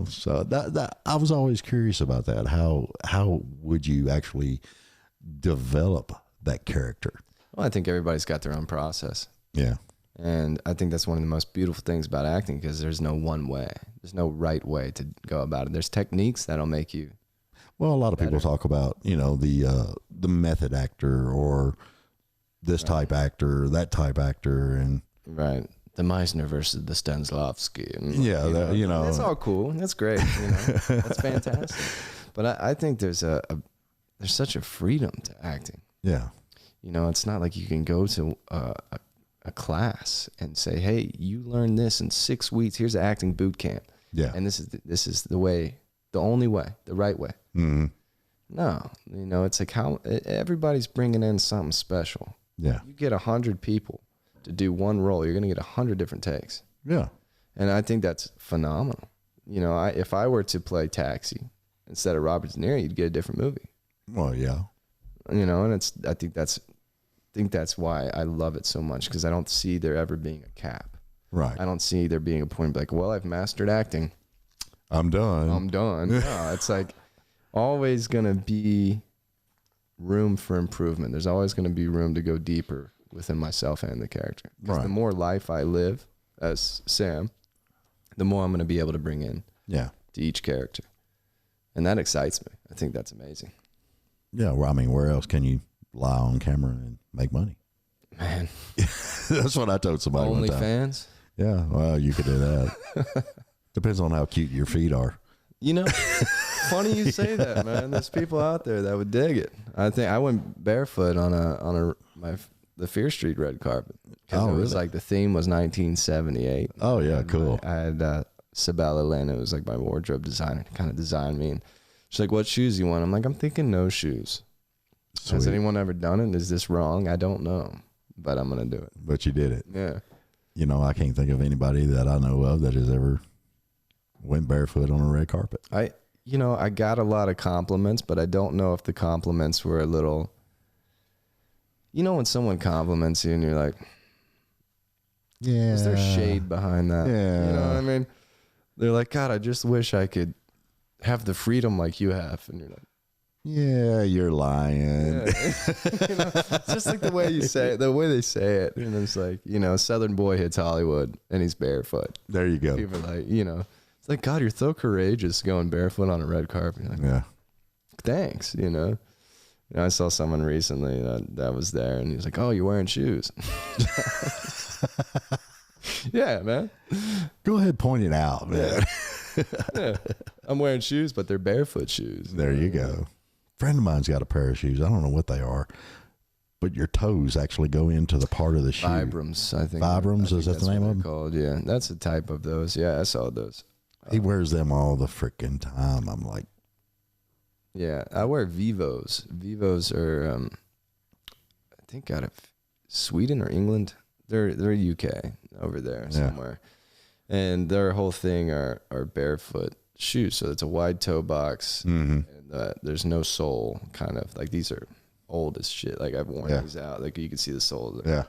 So that I was always curious about that. How would you actually develop that character? Well, I think everybody's got their own process. Yeah. And I think that's one of the most beautiful things about acting, because there's no one way. There's no right way to go about it. There's techniques that'll make you. Well, a lot of better. people talk about, you know, the method actor, or this type actor, that type actor, and right. The Meisner versus the Stanislavski. And, yeah, you know. That's all cool. That's great. You know, that's fantastic. But I think there's such a freedom to acting. Yeah. You know, it's not like you can go to a class and say, hey, you learn this in 6 weeks. Here's an acting boot camp. Yeah. And this is the way, the only way, the right way. Mm-hmm. No, you know, it's like how everybody's bringing in something special. Yeah. You get 100 people to do one role, you're going to get 100 different takes. Yeah. And I think that's phenomenal. You know, if I were to play Taxi instead of Robert De Niro, you'd get a different movie. Well, yeah. You know, and I think that's why I love it so much, because I don't see there ever being a cap. Right. I don't see there being a point like, well, I've mastered acting. I'm done. No, it's like always going to be room for improvement. There's always going to be room to go deeper within myself and the character. Because the more life I live as Sam, the more I'm going to be able to bring in to each character. And that excites me. I think that's amazing. Yeah, well, I mean, where else can you lie on camera and make money? Man. That's what I told somebody one time. OnlyFans? Yeah, well, you could do that. Depends on how cute your feet are. You know, funny you say that, man. There's people out there that would dig it. I think I went barefoot on the Fear Street red carpet. Because it was like the theme was 1978. Oh, yeah, cool. I had Sabella Lynn, it was like my wardrobe designer, kind of designed me. And she's like, what shoes do you want? I'm like, I'm thinking no shoes. Sweet. Has anyone ever done it? Is this wrong? I don't know, but I'm going to do it. But you did it. Yeah. You know, I can't think of anybody that I know of that has ever went barefoot on a red carpet. I got a lot of compliments, but I don't know if the compliments were a little, you know, when someone compliments you and you're like, yeah, is there shade behind that? Yeah. You know what I mean? They're like, God, I just wish I could have the freedom like you have. And you're like, yeah, you're lying. Yeah. You know, it's just like the way you say it, the way they say it. And it's like, you know, Southern boy hits Hollywood and he's barefoot. There you go. People are like, you know, it's like, God, you're so courageous going barefoot on a red carpet. You're like, yeah. Thanks, you know. You know, I saw someone recently that was there, and he was like, "Oh, you're wearing shoes." Yeah, man. Go ahead, point it out, man. Yeah. I'm wearing shoes, but they're barefoot shoes. There you go. Friend of mine's got a pair of shoes. I don't know what they are, but your toes actually go into the part of the shoe. Vibrams, I think. Vibrams, is that the name of them? Called? Yeah, that's a type of those. Yeah, I saw those. He wears them all the freaking time. I'm like, yeah, I wear Vivos. Vivos are, I think, out of Sweden or England. They're UK over there somewhere, and their whole thing are barefoot shoes. So it's a wide toe box, and there's no sole. Kind of like these are old as shit. Like I've worn these out. Like you can see the sole. yeah.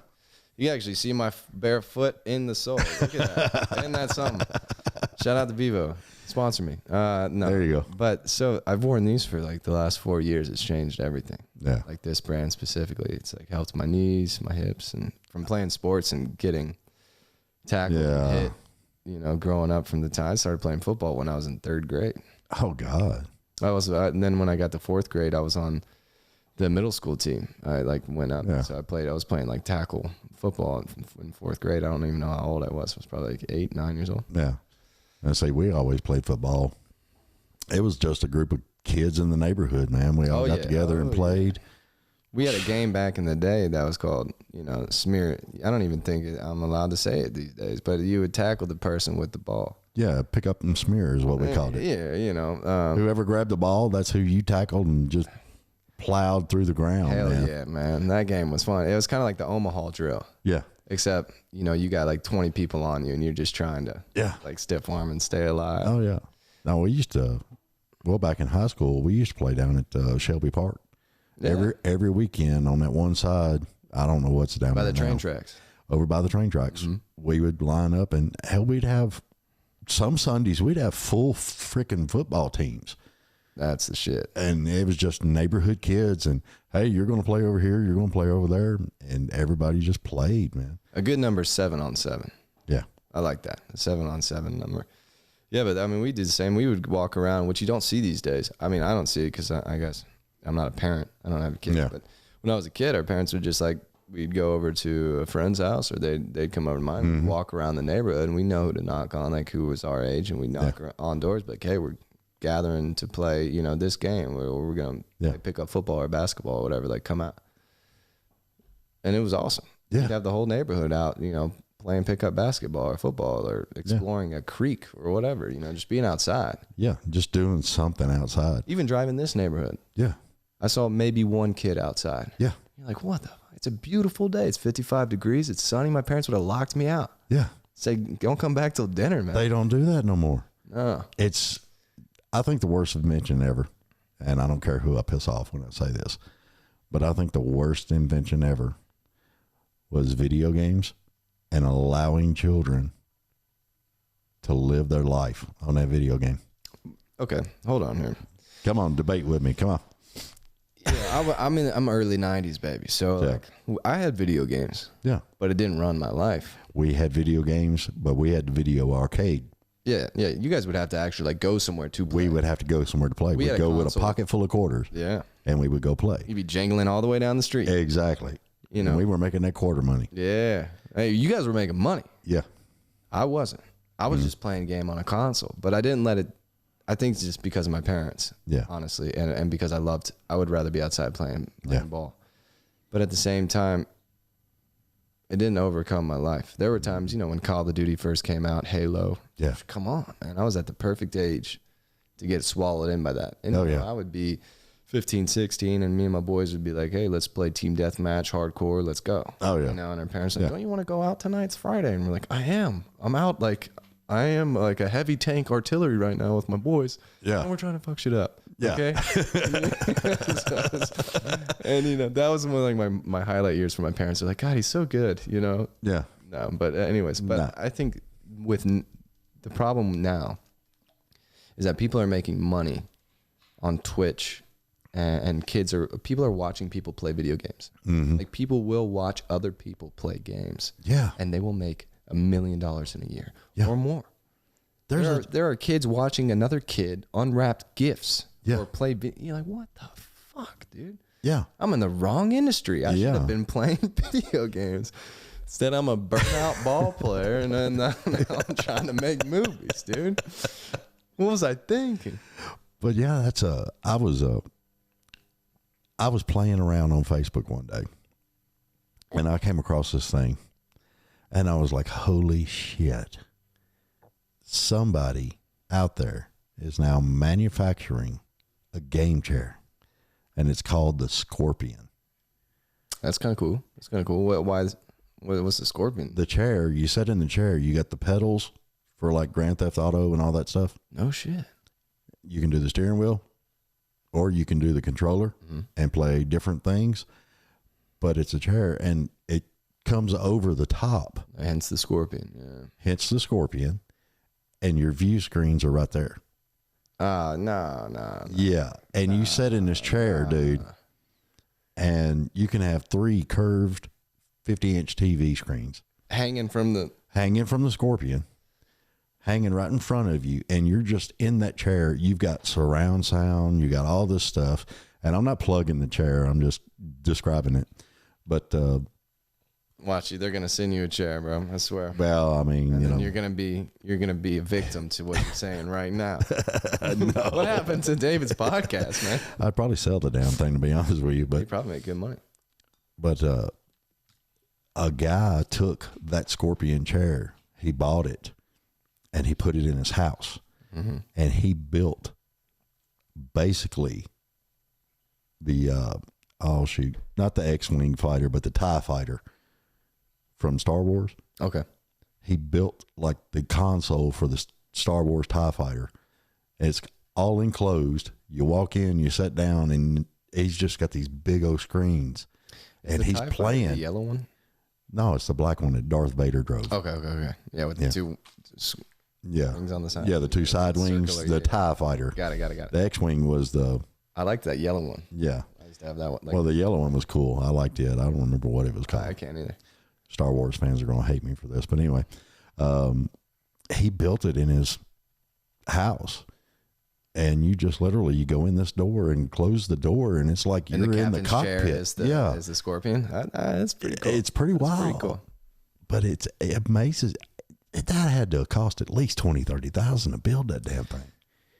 You can actually see my bare foot in the sole. Look at that. Isn't that something? Shout out to Vivo. Sponsor me. No. There you go. But so I've worn these for like the last 4 years. It's changed everything. Yeah. Like this brand specifically. It's like helped my knees, my hips, and from playing sports and getting tackled and hit, you know, growing up from the time I started playing football when I was in 3rd grade. Oh, God. And then when I got to 4th grade, I was on the middle school team. I like went up. Yeah. So I was playing like tackle football in 4th grade. I don't even know how old I was. I was probably like 8, 9 years old. Yeah. And say we always played football. It was just a group of kids in the neighborhood, man. We all got together and played. We had a game back in the day that was called, you know, smear. I don't even think I'm allowed to say it these days, but you would tackle the person with the ball. Yeah, pick up and smear is what we called it. Yeah, you know. Whoever grabbed the ball, that's who you tackled and just plowed through the ground. Hell man. yeah, man. That game was fun. It was kind of like the Omaha drill. Yeah. Except, you know, you got like 20 people on you and you're just trying to like stiff arm and stay alive. Oh, yeah. Now, we used to, back in high school, we used to play down at Shelby Park. Yeah. Every weekend on that one side, I don't know what's down by there the train now. tracks. Over by the train tracks. Mm-hmm. We would line up and hell, we'd have some Sundays, we'd have full freaking football teams. That's the shit. And it was just neighborhood kids. And, hey, you're going to play over here. You're going to play over there. And everybody just played, man. A good number is 7-on-7. Yeah. I like that. A 7-on-7 number. Yeah, but I mean, we did the same. We would walk around, which you don't see these days. I mean, I don't see it because I guess I'm not a parent. I don't have a kid. Yeah. But when I was a kid, our parents would just like, we'd go over to a friend's house, or they'd come over to mine, and walk around the neighborhood, and we know who to knock on, like who was our age, and we knock on doors, like, hey, we're gathering to play, you know, this game, or we're gonna pick up football or basketball or whatever. Like, come out, and it was awesome. Yeah, you'd have the whole neighborhood out, you know, playing pickup basketball or football, or exploring a creek or whatever, you know, just being outside. Yeah, just doing something outside. Even driving this neighborhood. Yeah, I saw maybe one kid outside. Yeah, you're like, what the? It's a beautiful day. It's 55 degrees. It's sunny. My parents would have locked me out. Yeah. Say, don't come back till dinner, man. They don't do that no more. No. It's, I think, the worst invention ever. And I don't care who I piss off when I say this, but I think the worst invention ever was video games and allowing children to live their life on that video game. Okay. Hold on here. Come on, debate with me. Come on. Yeah, I'm early 90s, baby. So like, I had video games. Yeah. But it didn't run my life. We had video games, but we had the video arcade. Yeah, yeah. You guys would have to actually like go somewhere to play. We would have to go somewhere to play. We'd go with a pocket full of quarters. Yeah. And we would go play. You'd be jangling all the way down the street. Exactly. You know. And we were making that quarter money. Yeah. Hey, you guys were making money. Yeah. I wasn't. I was just playing a game on a console, but I didn't let it. I think it's just because of my parents, honestly, and because I would rather be outside playing ball. But at the same time, it didn't overcome my life. There were times, you know, when Call of Duty first came out, Halo. Yeah. Come on, man. I was at the perfect age to get swallowed in by that. And you know, I would be 15, 16, and me and my boys would be like, hey, let's play team deathmatch, hardcore, let's go. Oh, yeah. You know, and our parents were like, don't you want to go out tonight? It's Friday. And we're like, I am. I'm out, like... I am like a heavy tank artillery right now with my boys. Yeah. And we're trying to fuck shit up. Yeah. Okay. And you know, that was one of like my highlight years for my parents. They're like, God, he's so good, you know? Yeah. No, but anyways, I think with the problem now is that people are making money on Twitch and people are watching people play video games. Mm-hmm. Like people will watch other people play games. Yeah. And they will make $1 million in a year or more. There are kids watching another kid unwrapped gifts or play. You're like, what the fuck, dude? Yeah, I'm in the wrong industry. I should have been playing video games. Instead, I'm a burnout ball player, and then now I'm trying to make movies, dude. What was I thinking? But yeah, I was playing around on Facebook one day, and I came across this thing. And I was like, holy shit. Somebody out there is now manufacturing a game chair. And it's called the Scorpion. That's kind of cool. That's kind of cool. What's the Scorpion? The chair, you sit in the chair, you got the pedals for like Grand Theft Auto and all that stuff. No shit. You can do the steering wheel, or you can do the controller and play different things. But it's a chair, and it comes over the top. Hence the Scorpion. Yeah. Hence the Scorpion. And your view screens are right there. No. Yeah. And you sit in this chair, dude, and you can have 3 curved 50-inch TV screens. Hanging from the Scorpion. Hanging right in front of you. And you're just in that chair. You've got surround sound. You got all this stuff. And I'm not plugging the chair. I'm just describing it. But, watch you. They're gonna send you a chair, bro. I swear. Well, I mean, and then you're gonna be a victim to what you're saying right now. No. What happened to David's podcast, man? I'd probably sell the damn thing, to be honest with you. But you probably make good money. But a guy took that Scorpion chair. He bought it, and he put it in his house, and he built basically the not the X-wing fighter, but the TIE fighter from Star Wars. Okay. He built like the console for the Star Wars TIE fighter. It's all enclosed. You walk in, you sit down, and he's just got these big old screens. And he's playing. The yellow one? No, it's the black one that Darth Vader drove. Okay. Yeah, with the two Yeah. Wings on the side. Yeah, the two side wings, circular, the TIE fighter. Got it. The X-wing was the... I liked that yellow one. Yeah. I used to have that one. Well, the yellow one was cool. I liked it. I don't remember what it was called. I can't either. Star Wars fans are going to hate me for this. But anyway, he built it in his house. And you just literally, you go in this door and close the door, and it's like you're in the cockpit. Is the Scorpion. That's pretty cool. It's pretty wild. Pretty cool. But it amazes. That had to have cost at least $20,000-$30,000 to build that damn thing.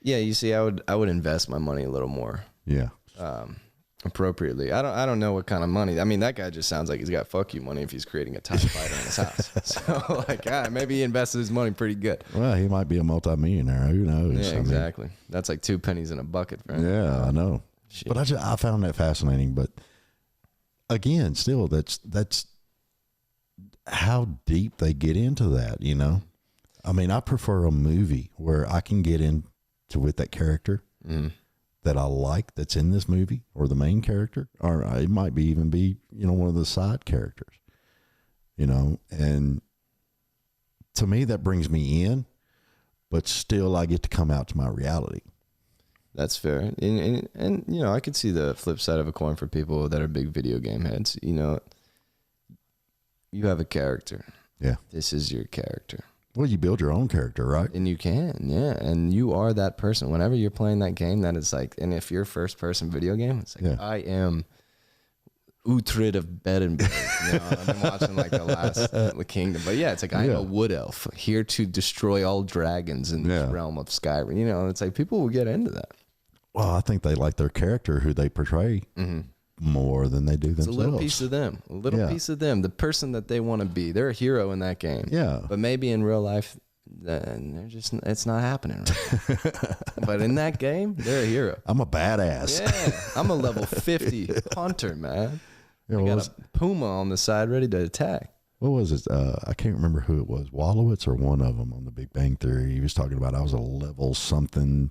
Yeah, you see, I would invest my money a little more. Yeah. Appropriately. I don't know what kind of money. I mean, that guy just sounds like he's got fuck you money if he's creating a TIE fighter in his house. So like, maybe he invested his money pretty good. Well, he might be a multimillionaire. Who knows? Yeah, exactly. That's like 2 pennies in a bucket for him. Yeah, I know. Shit. But I found that fascinating. But again, still, that's how deep they get into that. You know, I mean, I prefer a movie where I can get into with that character. That I like that's in this movie, or the main character, or it might be even be, one of the side characters, and to me that brings me in, but still I get to come out to my reality. That's fair. And I could see the flip side of a coin for people that are big video game heads. You have a character. Yeah. This is your character. Well, you build your own character, right? And you can, yeah. And you are that person. Whenever you're playing that game, that is like, and if you're first person video game, it's like, yeah. I am Uhtred of Beddenberg. I've been watching like the last Kingdom. But yeah, it's like, I'm a wood elf here to destroy all dragons in this realm of Skyrim. It's like people will get into that. Well, I think they like their character who they portray more than they do themselves. It's a little piece of them. A little piece of them. The person that they want to be. They're a hero in that game. Yeah. But maybe in real life, they're just, it's not happening right. But in that game, they're a hero. I'm a badass. Yeah. I'm a level 50 hunter, man. I got a puma on the side ready to attack. What was it? I can't remember who it was. Wolowitz or one of them on the Big Bang Theory. He was talking about I was a level something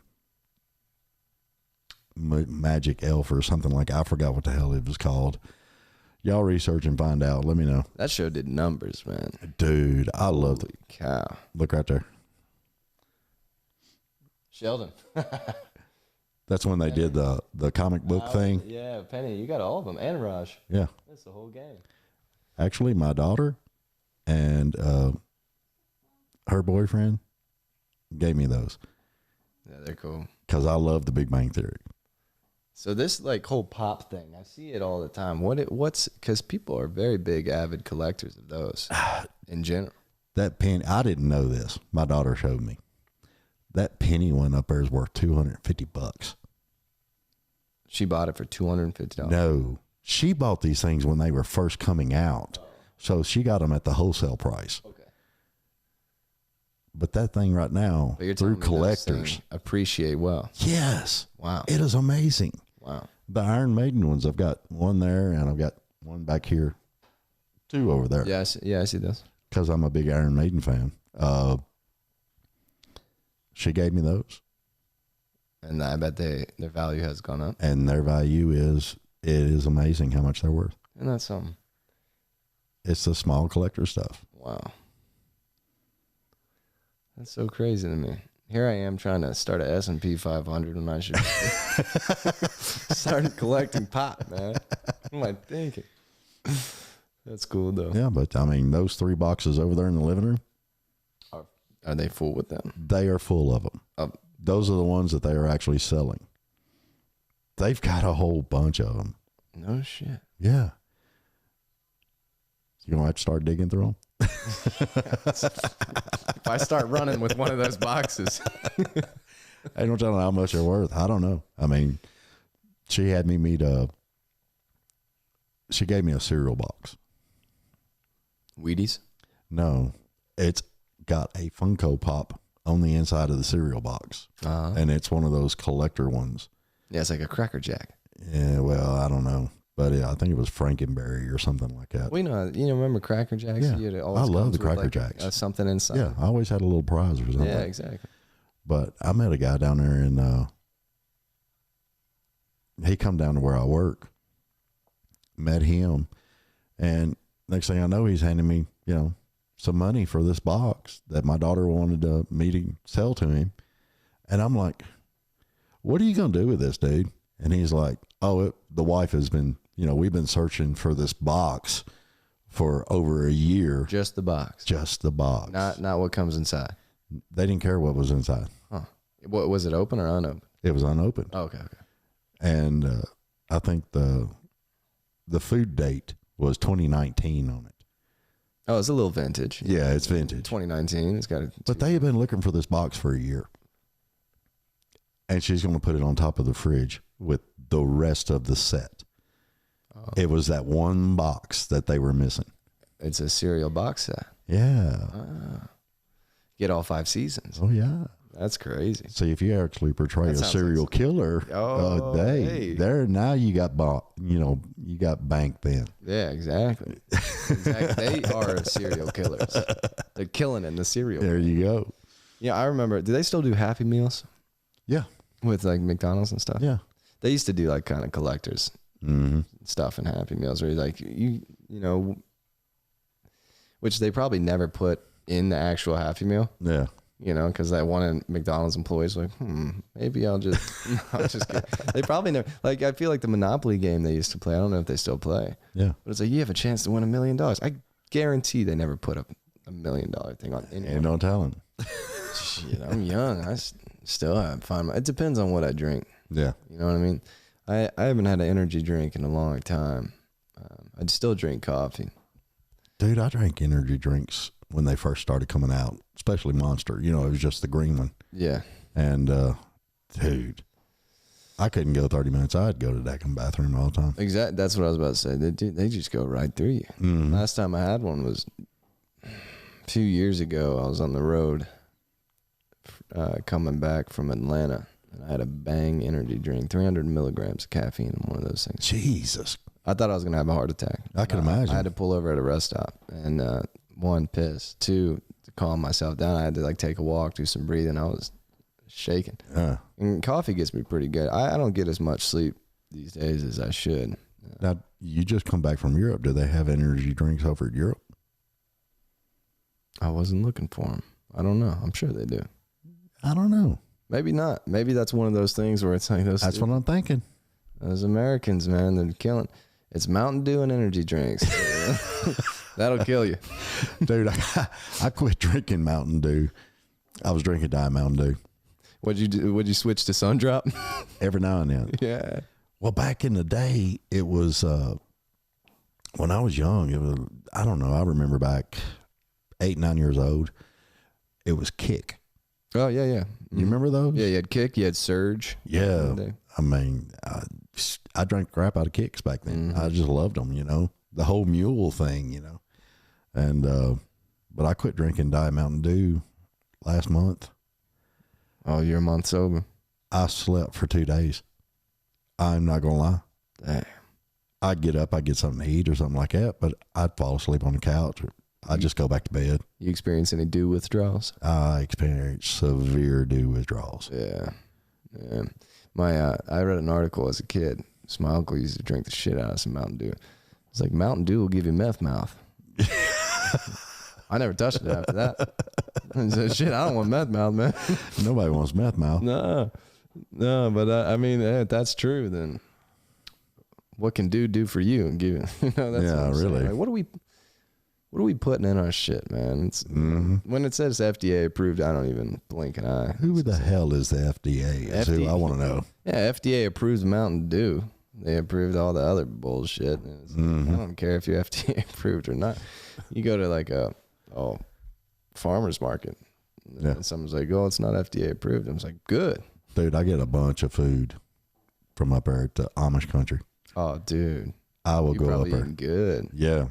magic elf or something like. I forgot what the hell it was called. Y'all research and find out. Let me know. That show did numbers, man. Dude, I love it. Cow. Look right there. Sheldon. That's when they did the comic book thing. Yeah, Penny, you got all of them. And Raj. Yeah. That's the whole game. Actually, my daughter and her boyfriend gave me those. Yeah, they're cool. Because I love the Big Bang Theory. So this like whole pop thing, I see it all the time. What's because people are very big avid collectors of those in general. That penny, I didn't know this. My daughter showed me. That penny one up there is worth $250. She bought it for $250. No, she bought these things when they were first coming out, so she got them at the wholesale price. Okay. But that thing right now, through collectors, appreciate well. Yes. Wow. It is amazing. Wow. The Iron Maiden ones, I've got one there, and I've got one back here, two over there. Yeah, I see this. Because I'm a big Iron Maiden fan. She gave me those. And I bet their value has gone up. And their value it is amazing how much they're worth. And that's something. It's the small collector stuff. Wow. That's so crazy to me. Here I am trying to start a S&P 500 when I should start collecting pop, man. What am I thinking? That's cool, though. Yeah, but I mean, those 3 boxes over there in the living room. Are they full with them? They are full of them. Those are the ones that they are actually selling. They've got a whole bunch of them. No shit. Yeah. You gonna have to start digging through them? If I start running with one of those boxes. I don't tell them how much they're worth. I don't know. I mean, she had me she gave me a cereal box. Wheaties? No, it's got a Funko Pop on the inside of the cereal box. And it's one of those collector ones. Yeah, it's like a Cracker Jack. Yeah, well, I don't know. But I think it was Frankenberry or something like that. We know, remember Cracker Jacks? Yeah, I love the Cracker Jacks. Something inside. Yeah, I always had a little prize or something. Yeah, exactly. But I met a guy down there, and he come down to where I work. Met him, and next thing I know, he's handing me, some money for this box that my daughter wanted me to sell to him. And I'm like, what are you going to do with this, dude? And he's like, the wife has been, we've been searching for this box for over a year. Just the box. Just the box. Not what comes inside. They didn't care what was inside. Huh. What was it, open or unopened? It was unopened. Oh, okay. And I think the food date was 2019 on it. Oh, it's a little vintage. Yeah, it's vintage. 2019. It's got. But they have been looking for this box for a year, and she's going to put it on top of the fridge with the rest of the set. Oh. It was that one box that they were missing. It's a cereal box set. Yeah. Get all 5 seasons. Oh yeah. That's crazy. See, if you actually portray a serial killer, there now you got you got bank then. Yeah, exactly. They are serial killers. They're killing it in the cereal. There you go. Yeah, I remember. Do they still do Happy Meals? Yeah, with like McDonald's and stuff. Yeah, they used to do like kind of collectors stuff in Happy Meals, where like you know, which they probably never put in the actual Happy Meal. Yeah. You know, because that one of McDonald's employees was like, maybe I'll just kidding. They probably never, like, I feel like the Monopoly game they used to play, I don't know if they still play. Yeah. But it's like, you have a chance to win $1 million. I guarantee they never put up $1 million thing on anyone. Ain't no telling. Shit, I'm young. I still have fun. It depends on what I drink. Yeah. You know what I mean? I haven't had an energy drink in a long time. I'd still drink coffee. Dude, I drank energy drinks when they first started coming out, especially Monster. You know, it was just the green one. Yeah. And, dude, I couldn't go 30 minutes. I'd go to the damn bathroom all the time. Exactly. That's what I was about to say. They just go right through you. Mm-hmm. Last time I had one was a few years ago. I was on the road coming back from Atlanta, and I had a Bang energy drink, 300 milligrams of caffeine in one of those things. Jesus. I thought I was going to have a heart attack. I can imagine. I had to pull over at a rest stop, and one, piss. Two, to calm myself down, I had to like take a walk, do some breathing. I was shaking. And coffee gets me pretty good. I don't get as much sleep these days as I should. Now, you just come back from Europe. Do they have energy drinks over at Europe? I wasn't looking for them. I don't know. I'm sure they do. I don't know. Maybe not. Maybe that's one of those things where it's like those. That's what I'm thinking. Those Americans, man, they're killing. It's Mountain Dew and energy drinks. That'll kill you. Dude, I quit drinking Mountain Dew. I was drinking Diet Mountain Dew. What'd you do? Would you switch to Sundrop? Every now and then. Yeah. Well, back in the day, it was, when I was young, it was, I don't know, I remember back 8, 9 years old, it was Kick. Oh, yeah, yeah. You remember those? Yeah, you had Kick, you had Surge. Yeah. I mean, I drank crap out of Kicks back then. I just loved them, you know, the whole mule thing, you know. And, but I quit drinking Diet Mountain Dew last month. Oh, you're a month sober. I slept for 2 days. I'm not going to lie. Damn. I'd get up, I'd get something to eat or something like that, but I'd fall asleep on the couch. I'd just go back to bed. You experience any dew withdrawals? I experienced severe dew withdrawals. Yeah. Yeah. I read an article as a kid. So my uncle used to drink the shit out of some Mountain Dew. It's like, Mountain Dew will give you meth mouth. I never touched it after that. I said, shit, I don't want meth mouth, man. Nobody wants meth mouth. No, but I mean, if that's true, then what can do for you? And give you know, that's yeah, really. Like, what are we putting in our shit, man? It's, when it says FDA approved, I don't even blink an eye. Who the hell is the FDA? That's who I want to know. Yeah, FDA approves Mountain Dew. They approved all the other bullshit. I don't care if you're FDA approved or not. You go to like a farmer's market, and someone's like, "Oh, it's not FDA approved." I was like, "Good, dude." I get a bunch of food from up there at the Amish country. Oh, dude, I will go up there. Good. Yeah,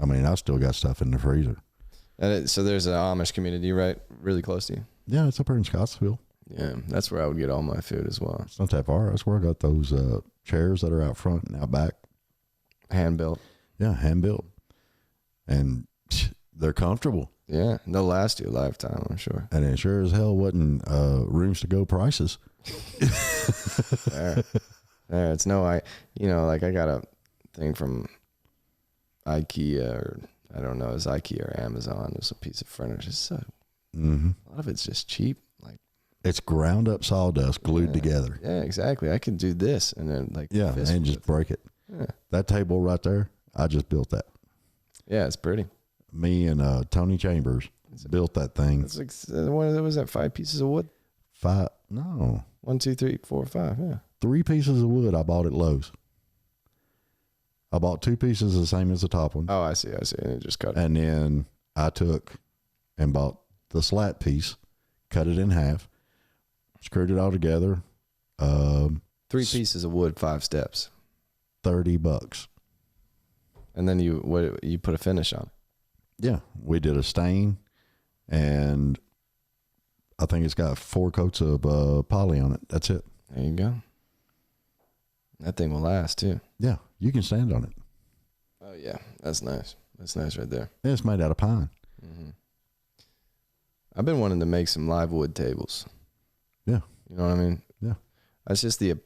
I mean, I still got stuff in the freezer. And so there's an Amish community right really close to you. Yeah, it's up here in Scottsville. Yeah, that's where I would get all my food as well. It's not that far. That's where I got those chairs that are out front and out back. Hand built. Yeah, hand built, and they're comfortable. Yeah, they'll last you a lifetime, I'm sure. And it sure as hell wasn't rooms to go prices. There. It's no, like I got a thing from IKEA or I don't know, it was IKEA or Amazon. It was a piece of furniture. So a lot of it's just cheap. Like it's ground up sawdust glued together. Yeah, exactly. I could do this and then and just break it. Yeah. That table right there, I just built that. Yeah, it's pretty. Me and Tony Chambers built that thing. It's like, what was that? 5 pieces of wood? 5? No. 1, 2, 3, 4, 5. Yeah. 3 pieces of wood I bought at Lowe's. I bought 2 pieces the same as the top one. Oh, I see. And it just cut it. And then I took and bought the slat piece, cut it in half, screwed it all together. 3 pieces of wood, 5 steps. $30. And then you put a finish on it. Yeah, we did a stain, and I think it's got 4 coats of poly on it. That's it. There you go. That thing will last too. Yeah, you can stand on it. Oh yeah, that's nice. That's nice right there. Yeah, it's made out of pine. I've been wanting to make some live wood tables. Yeah. You know what I mean? Yeah. That's just the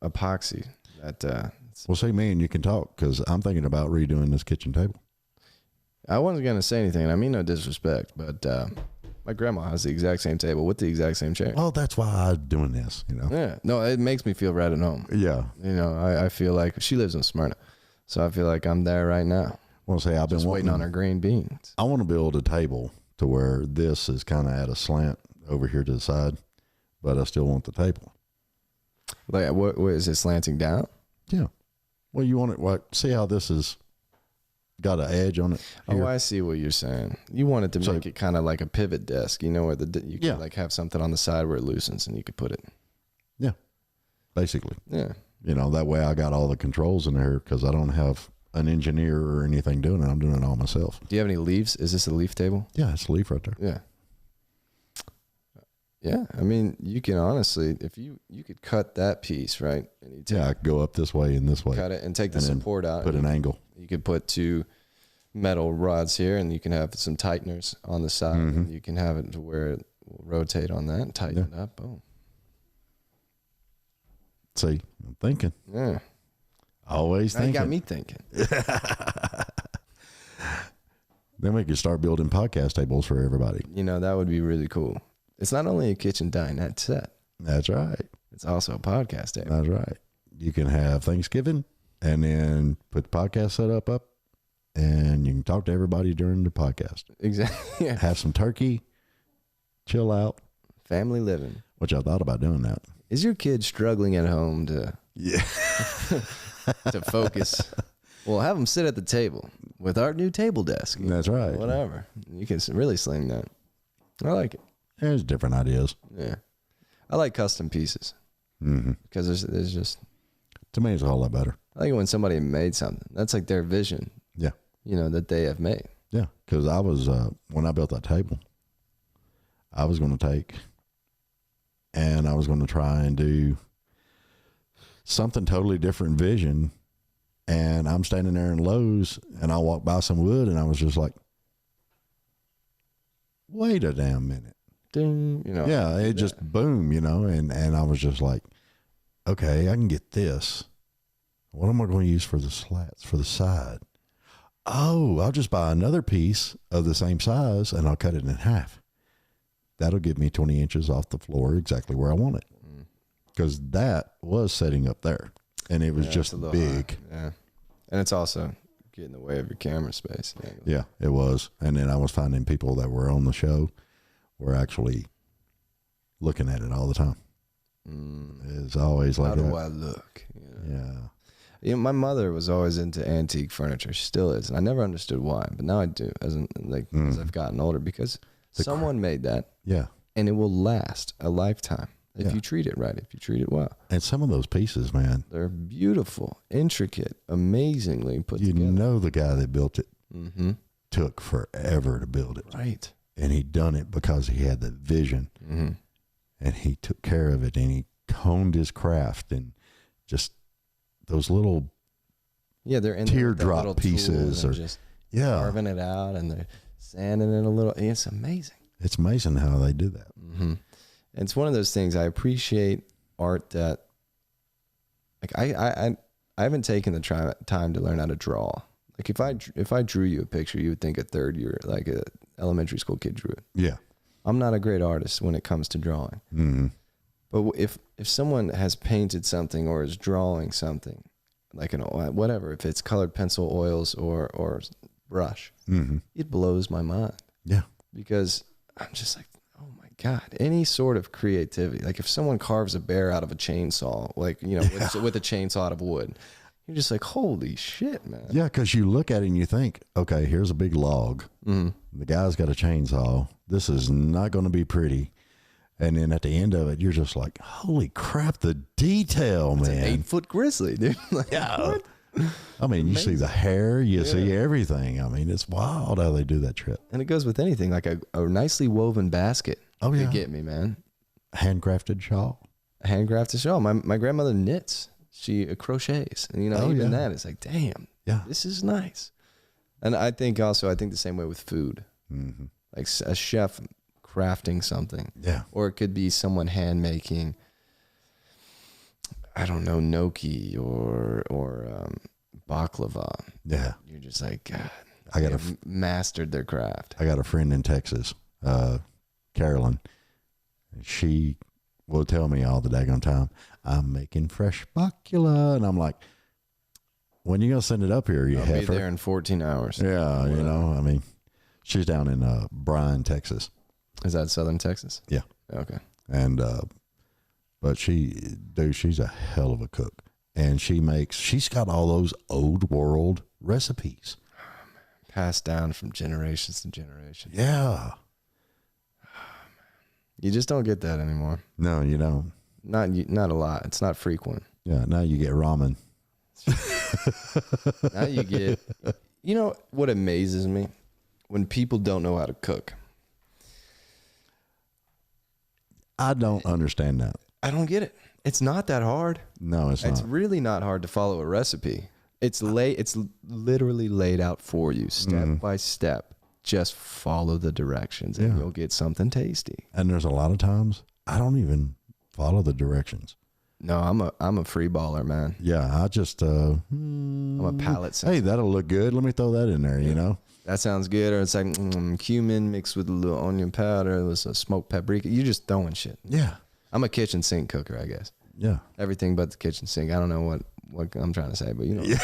epoxy that. Well, see, me and you can talk because I'm thinking about redoing this kitchen table. I wasn't gonna say anything, and I mean no disrespect, but my grandma has the exact same table with the exact same chair. Oh, that's why I'm doing this. You know. Yeah. No, it makes me feel right at home. Yeah. You know, I feel like she lives in Smyrna, so I feel like I'm there right now. Well, say I've Just been waiting on her green beans. I want to build a table to where this is kind of at a slant over here to the side, but I still want the table. Like, what is it slanting down? Yeah. Well, you want it like, see how this is got an edge on it here? Oh, I see what you're saying. You want it to make it kind of like a pivot desk, you know, where you can like have something on the side where it loosens and you could put it. Yeah. Basically. Yeah. You know, that way I got all the controls in there because I don't have an engineer or anything doing it. I'm doing it all myself. Do you have any leaves? Is this a leaf table? Yeah, it's a leaf right there. Yeah. Yeah, I mean, you can honestly, if you could cut that piece, right? And I could go up this way and this way. Cut it and take the support out. Put an angle. You could put 2 metal rods here, and you can have some tighteners on the side. And you can have it to where it will rotate on that and tighten it up. Boom. See, I'm thinking. Yeah. Always thinking. You got me thinking. Then we could start building podcast tables for everybody. You know, that would be really cool. It's not only a kitchen dinette set. That's right. It's also a podcast table. That's right. You can have Thanksgiving and then put the podcast setup up and you can talk to everybody during the podcast. Exactly. Yeah. Have some turkey, chill out. Family living. Which I thought about doing that. Is your kid struggling at home to to focus? Well, have them sit at the table with our new table desk. That's right. Whatever. You can really sling that. I like it. There's different ideas. Yeah. I like custom pieces. Because there's just... To me, it's a whole lot better. I like it when somebody made something. That's like their vision. Yeah. You know, that they have made. Yeah. Because I was, when I built that table, I was going to take and I was going to try and do something totally different vision. And I'm standing there in Lowe's and I walked by some wood and I was just like, wait a damn minute. Ding, you know. Yeah, it just boom, you know, and I was just like, okay, I can get this. What am I going to use for the slats, for the side? Oh, I'll just buy another piece of the same size and I'll cut it in half. That'll give me 20 inches off the floor exactly where I want it. Because that was setting up there and it was just big. High. Yeah. And it's also get in the way of your camera space. Yeah, it was. And then I was finding people that were on the show were actually looking at it all the time. It's always like, how do I look? Yeah. You know, my mother was always into antique furniture. She still is. And I never understood why, but now I do as I've gotten older because someone made that. Yeah. And it will last a lifetime if you treat it right, if you treat it well. And some of those pieces, man, they're beautiful, intricate, amazingly put together. You know, the guy that built it took forever to build it. Right. And he done it because he had the vision and he took care of it and he honed his craft and just those little they're in teardrop pieces or just carving it out and they're sanding it a little. It's amazing. It's amazing how they do that. It's one of those things. I appreciate art that, like, I haven't taken the time to learn how to draw Like if I drew you a picture, you would think a third year, like a elementary school kid drew it. Yeah. I'm not a great artist when it comes to drawing. Mm-hmm. But if someone has painted something or is drawing something, like whatever, if it's colored pencil, oils, or brush, Mm-hmm. it blows my mind. Yeah. Because I'm just like, oh my God, any sort of creativity. Like if someone carves a bear out of a chainsaw, like, you know, with a chainsaw out of wood, you're just like, holy shit, man. Yeah, because you look at it and you think, okay, here's a big log. Mm-hmm. The guy's got a chainsaw. This is not going to be pretty. And then at the end of it, you're just like, holy crap, the detail, It's man. an 8-foot grizzly, dude. Like, Yeah. what? I mean, you see the hair, you Yeah. see everything. I mean, it's wild how they do that trip. And it goes with anything, like a nicely woven basket. Oh, yeah. You get me, man. Handcrafted shawl. A handcrafted shawl. My grandmother knits. She crochets. And, you know, even that, it's like, damn, Yeah. this is nice. And I think the same way with food. Mm-hmm. Like a chef crafting something. Yeah. Or it could be someone hand making, I don't know, gnocchi or baklava. Yeah. You're just like, God, I got they've mastered their craft. I got a friend in Texas, Carolyn. She will tell me all the daggone time, I'm making fresh bacula. And I'm like, when you going to send it up here, you I'll be heifer? there in 14 hours. Yeah, you know, I mean, she's down in Bryan, Texas. Is that Southern Texas? Yeah. Okay. And, but she's a hell of a cook. And she's got all those old world recipes. Passed down from generations to generations. Yeah. You just don't get that anymore. No, you don't. Not a lot. It's not frequent. Yeah. Now you get ramen. Now you get, you know what amazes me? When people don't know how to cook. I don't understand that. I don't get it. It's not that hard. No, it's It's not. really not hard to follow a recipe. It's literally laid out for you step by step. Just follow the directions and you'll get something tasty. And there's a lot of times I don't even follow the directions. No, I'm a free baller, man. Yeah, I just I'm a palate sensitive. hey, that'll look good. Let me throw that in there, you know. That sounds good. Or it's like cumin mixed with a little onion powder, with some smoked paprika. You're just throwing shit. Yeah. I'm a kitchen sink cooker, I guess. Yeah. Everything but the kitchen sink. I don't know what I'm trying to say, but you know. Yeah.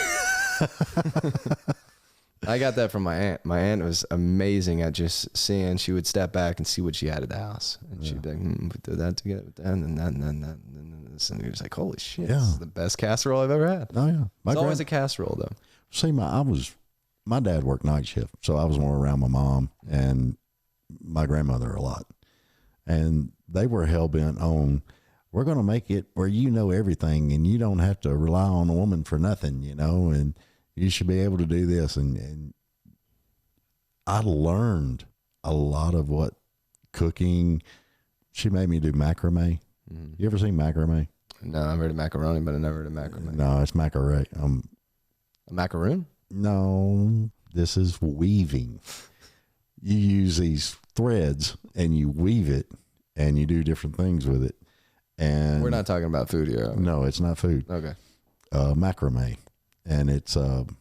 I got that from my aunt. My aunt was amazing at just seeing. She would step back and see what she had at the house, and she'd be like, "Put that together with that, and that, and that, and that, and then this." And you're just like, "Holy shit! This is the best casserole I've ever had." Oh yeah. It's always a casserole, though. See, my dad worked night shift, so I was more around my mom and my grandmother a lot, and they were hell bent on, we're going to make it where you know everything and you don't have to rely on a woman for nothing, you know, and you should be able to do this. And I learned a lot of what cooking. She made me do macrame. You ever seen macrame? No, I've heard of macaroni, but I never heard of macrame. No, it's macaroni. A macaroon? No, this is weaving. You use these threads and you weave it and you do different things with it. And We're not talking about food here. No, it's not food. Okay. Macrame. And it's, I'm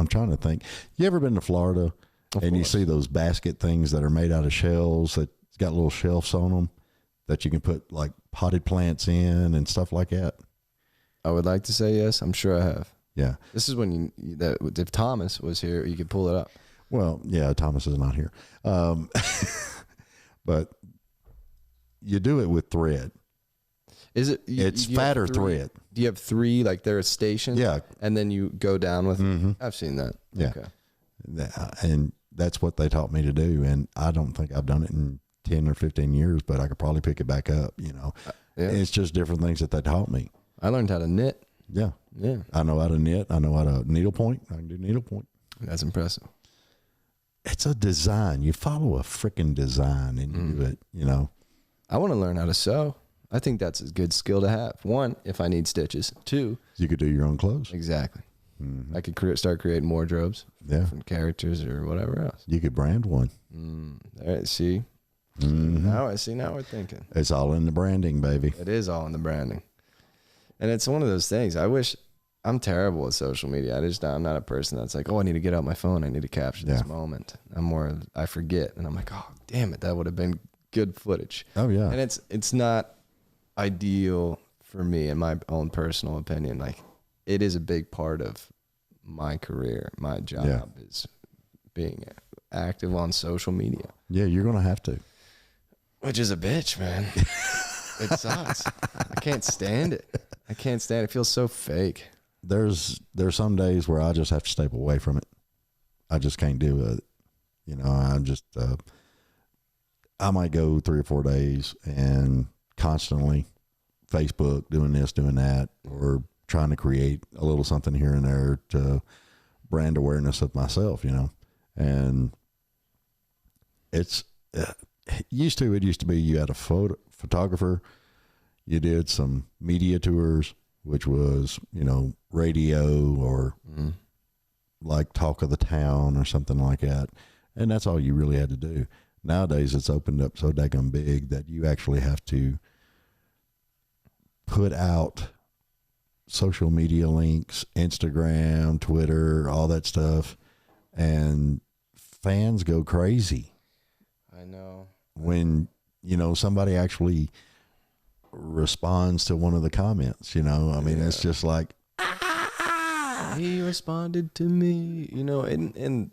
trying to think. You ever been to Florida and you see those basket things that are made out of shells that's got little shelves on them that you can put like potted plants in and stuff like that? I would like to say yes. I'm sure I have. Yeah. This is when if Thomas was here, you could pull it up. Well, yeah, Thomas is not here. But you do it with thread. Is it? It's fatter thread. Do you have three, like there are stations? Yeah. And then you go down with I've seen that. Yeah. Okay. And that's what they taught me to do. And I don't think I've done it in 10 or 15 years, but I could probably pick it back up, you know. Yeah. It's just different things that they taught me. I learned how to knit. Yeah. Yeah. I know how to knit. I know how to needlepoint. I can do needlepoint. That's impressive. It's a design. You follow a freaking design and you do it, you know. I want to learn how to sew. I think that's a good skill to have. One, if I need stitches. Two, you could do your own clothes. Exactly. I could start creating wardrobes. Yeah. Different characters or whatever else. You could brand one. There, see? Now we're thinking. It's all in the branding, baby. It is all in the branding. And it's one of those things. I wish I'm terrible with social media. I'm not a person that's like, oh, I need to get out my phone. I need to capture this moment. I forget. And I'm like, oh, damn it. That would have been good footage. Oh, yeah. And it's not ideal for me, in my own personal opinion. Like, it is a big part of my career. My job is being active on social media. Yeah, you're going to have to. Which is a bitch, man. It sucks. I can't stand it. It feels so fake. There's some days where I just have to step away from it. I just can't do it. You know, I might go 3 or 4 days and constantly Facebook doing this, doing that, or trying to create a little something here and there to brand awareness of myself, you know. And it used to be you had a photographer, you did some media tours, which was, you know, radio or like talk of the town or something like that. And that's all you really had to do. Nowadays, it's opened up so daggone big that you actually have to put out social media links, Instagram, Twitter, all that stuff. And fans go crazy. I know. When, you know, somebody actually responds to one of the comments, you know, I mean, it's just like, he responded to me, you know, and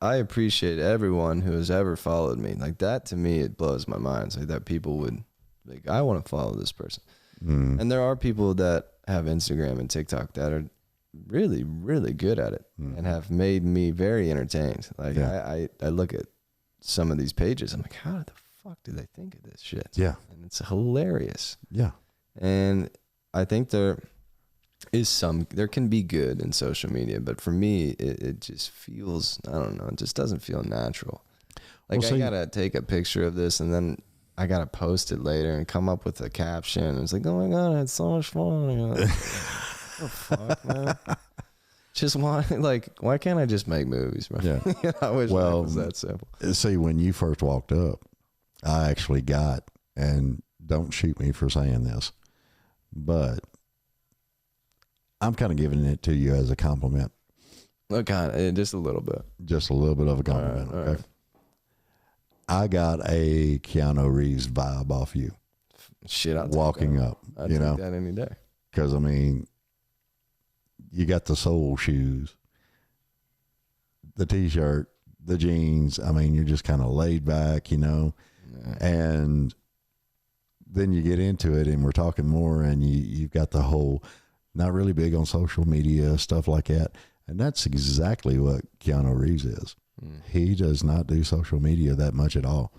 I appreciate everyone who has ever followed me. Like, that to me, it blows my mind. It's like that people would, like, I want to follow this person. And there are people that have Instagram and TikTok that are really, really good at it and have made me very entertained. Like, I look at some of these pages, I'm like, how the fuck do they think of this shit? Yeah. And it's hilarious. Yeah. And I think there can be good in social media, but for me, it just feels, I don't know, it just doesn't feel natural. Like, I gotta take a picture of this and then I gotta post it later and come up with a caption. It's like, oh my God, I had so much fun. You know, like, oh fuck, man. Just why can't I just make movies, bro? Yeah. I wish it was that simple. See, when you first walked up, I actually got, and don't shoot me for saying this, but I'm kind of giving it to you as a compliment. Just a little bit. Just a little bit of a compliment. All right. Okay. I got a Keanu Reeves vibe off you. Shit, I'll walking up. I'd take that any day. Because, I mean, you got the soul shoes, the T-shirt, the jeans. I mean, you're just kind of laid back, you know. Yeah. And then you get into it and we're talking more and you've got the whole, not really big on social media, stuff like that. And that's exactly what Keanu Reeves is. He does not do social media that much at all.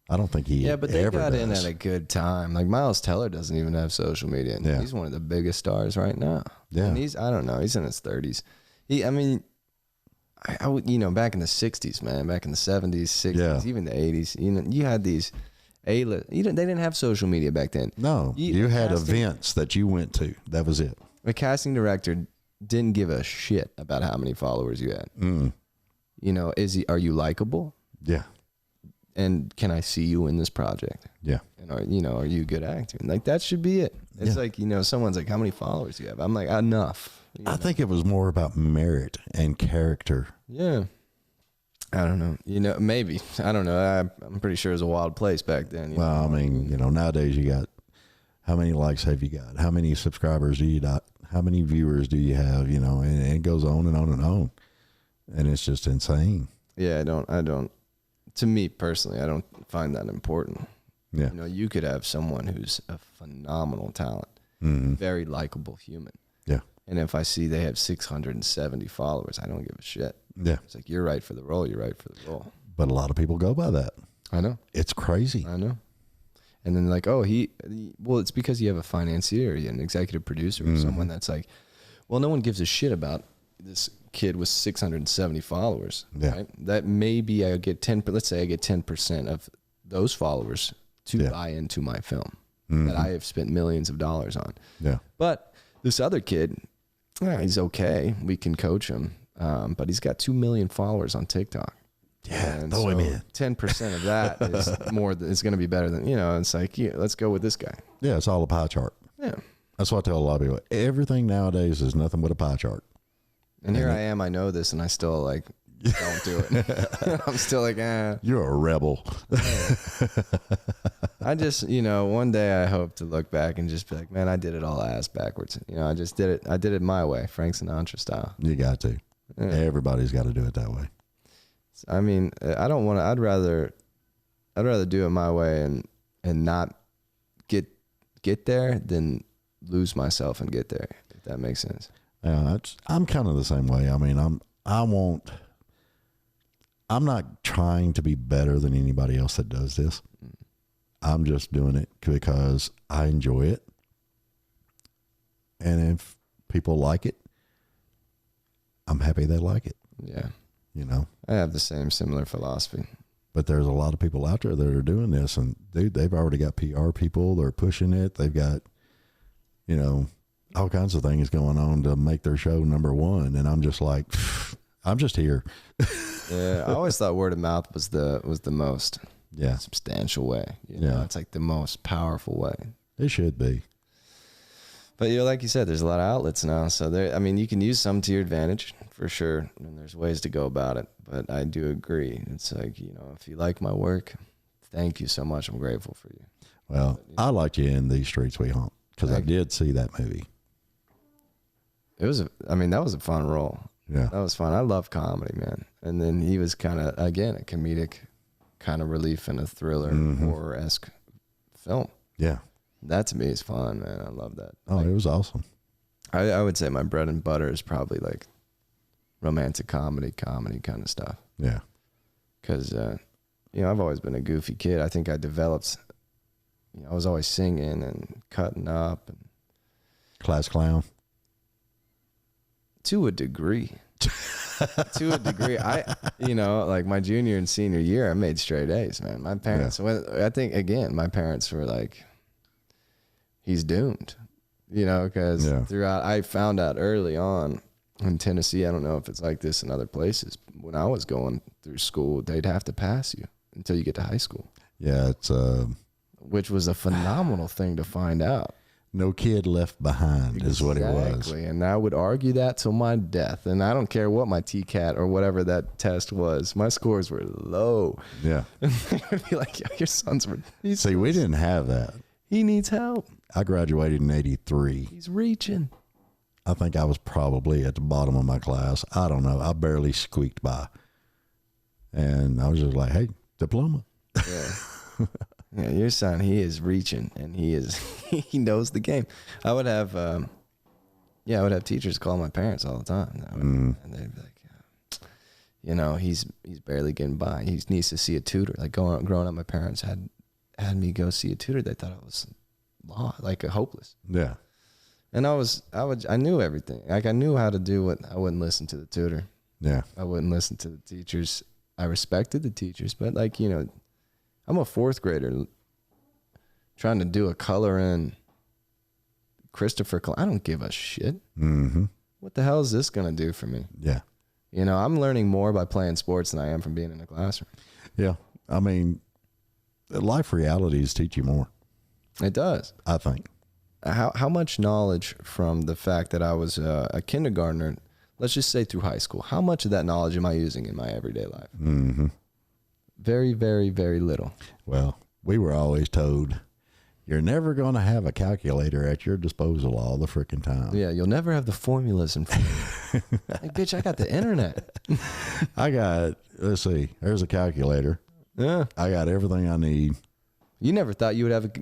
I don't think he but they got in at a good time. Like, Miles Teller doesn't even have social media. And he's one of the biggest stars right now. Yeah. And I don't know, he's in his 30s. I mean, I would, you know, back in the 60s, man, back in the 70s, 60s, even the 80s, you know, you had these A-list. They didn't have social media back then. No, you had events that you went to. That was it. The casting director didn't give a shit about how many followers you had. You know, are you likable? Yeah. And can I see you in this project? Yeah. And are you a good actor? And like, that should be it. It's like, you know, someone's like, how many followers do you have? I'm like, enough. I think it was more about merit and character. Yeah. I don't know. You know, maybe. I don't know. I'm pretty sure it was a wild place back then. Well, I mean, you know, nowadays you got, how many likes have you got? How many subscribers do you got? How many viewers do you have? You know, and it goes on and on and on. And it's just insane. Yeah, I don't, to me personally, I don't find that important. Yeah. You know, you could have someone who's a phenomenal talent, very likable human. Yeah. And if I see they have 670 followers, I don't give a shit. Yeah. It's like, you're right for the role. You're right for the role. But a lot of people go by that. I know. It's crazy. I know. And then like, well, it's because you have a financier, an executive producer, or someone that's like, well, no one gives a shit about this kid with 670 followers. Yeah. Right? That maybe I get 10, let's say I get 10% of those followers to buy into my film that I have spent millions of dollars on. Yeah. But this other kid, he's okay. We can coach him. But he's got 2 million followers on TikTok. Yeah, throw him in. 10% of that is more. It's going to be better than, you know. It's like, let's go with this guy. Yeah, it's all a pie chart. Yeah, That's what I tell a lot of people. Everything nowadays is nothing but a pie chart. And here I am. I know this, and I still like don't do it. I'm still like, You're a rebel. I just, one day I hope to look back and just be like, man, I did it all ass backwards. I just did it. I did it my way, Frank Sinatra style. You got to. Yeah. Everybody's got to do it that way. I mean, I don't want to. I'd rather do it my way and not get there than lose myself and get there. If that makes sense. Yeah, I'm kind of the same way. I mean, I'm not trying to be better than anybody else that does this. I'm just doing it because I enjoy it. And if people like it, I'm happy they like it. Yeah. I have the similar philosophy. But there's a lot of people out there that are doing this, and they've already got PR people. They're pushing it. They've got, all kinds of things going on to make their show number one. And I'm just like, I'm just here. Yeah, I always thought word of mouth was the most substantial way. It's like the most powerful way. It should be. But like you said, there's a lot of outlets now. So you can use some to your advantage for sure. And there's ways to go about it. But I do agree. It's like, if you like my work, thank you so much. I'm grateful for you. Well, I liked you in These Streets We Haunt because I did see that movie. That was a fun role. Yeah. That was fun. I love comedy, man. And then he was kind of, again, a comedic kind of relief in a thriller, horror-esque film. Yeah. That to me is fun, man. I love that. Oh, it was awesome. I would say my bread and butter is probably like romantic comedy kind of stuff. Yeah. Because, I've always been a goofy kid. I think I developed, I was always singing and cutting up. And class clown. To a degree. Like my junior and senior year, I made straight A's, man. My parents, I think, again, my parents were like, he's doomed, because throughout, I found out early on in Tennessee, I don't know if it's like this in other places, when I was going through school, they'd have to pass you until you get to high school. Yeah, it's which was a phenomenal thing to find out. No kid left behind is what it was. Exactly, and I would argue that till my death. And I don't care what my TCAT or whatever that test was. My scores were low. Yeah. And they would be like, your son's... See, we didn't have that. He needs help. I graduated in 83. He's reaching. I think I was probably at the bottom of my class. I don't know. I barely squeaked by. And I was just like, hey, diploma. Yeah. Yeah, your son, he is reaching, and he knows the game. I would have teachers call my parents all the time, and they'd be like, he's barely getting by. He needs to see a tutor. Like growing up, my parents had me go see a tutor. They thought I was hopeless. Yeah, and I knew everything. Like I knew how to do what. I wouldn't listen to the tutor. Yeah, I wouldn't listen to the teachers. I respected the teachers, but I'm a fourth grader trying to do a color in Christopher Columbus. I don't give a shit. Mm-hmm. What the hell is this going to do for me? Yeah. I'm learning more by playing sports than I am from being in a classroom. Yeah. I mean, life realities teach you more. It does. I think. How much knowledge from the fact that I was a kindergartner, let's just say through high school, how much of that knowledge am I using in my everyday life? Mm-hmm. Very, very, very little. Well, we were always told, you're never going to have a calculator at your disposal all the freaking time. Yeah, you'll never have the formulas in front of you. Hey, bitch, I got the internet. Let's see, there's a calculator. Yeah. I got everything I need. You never thought you would have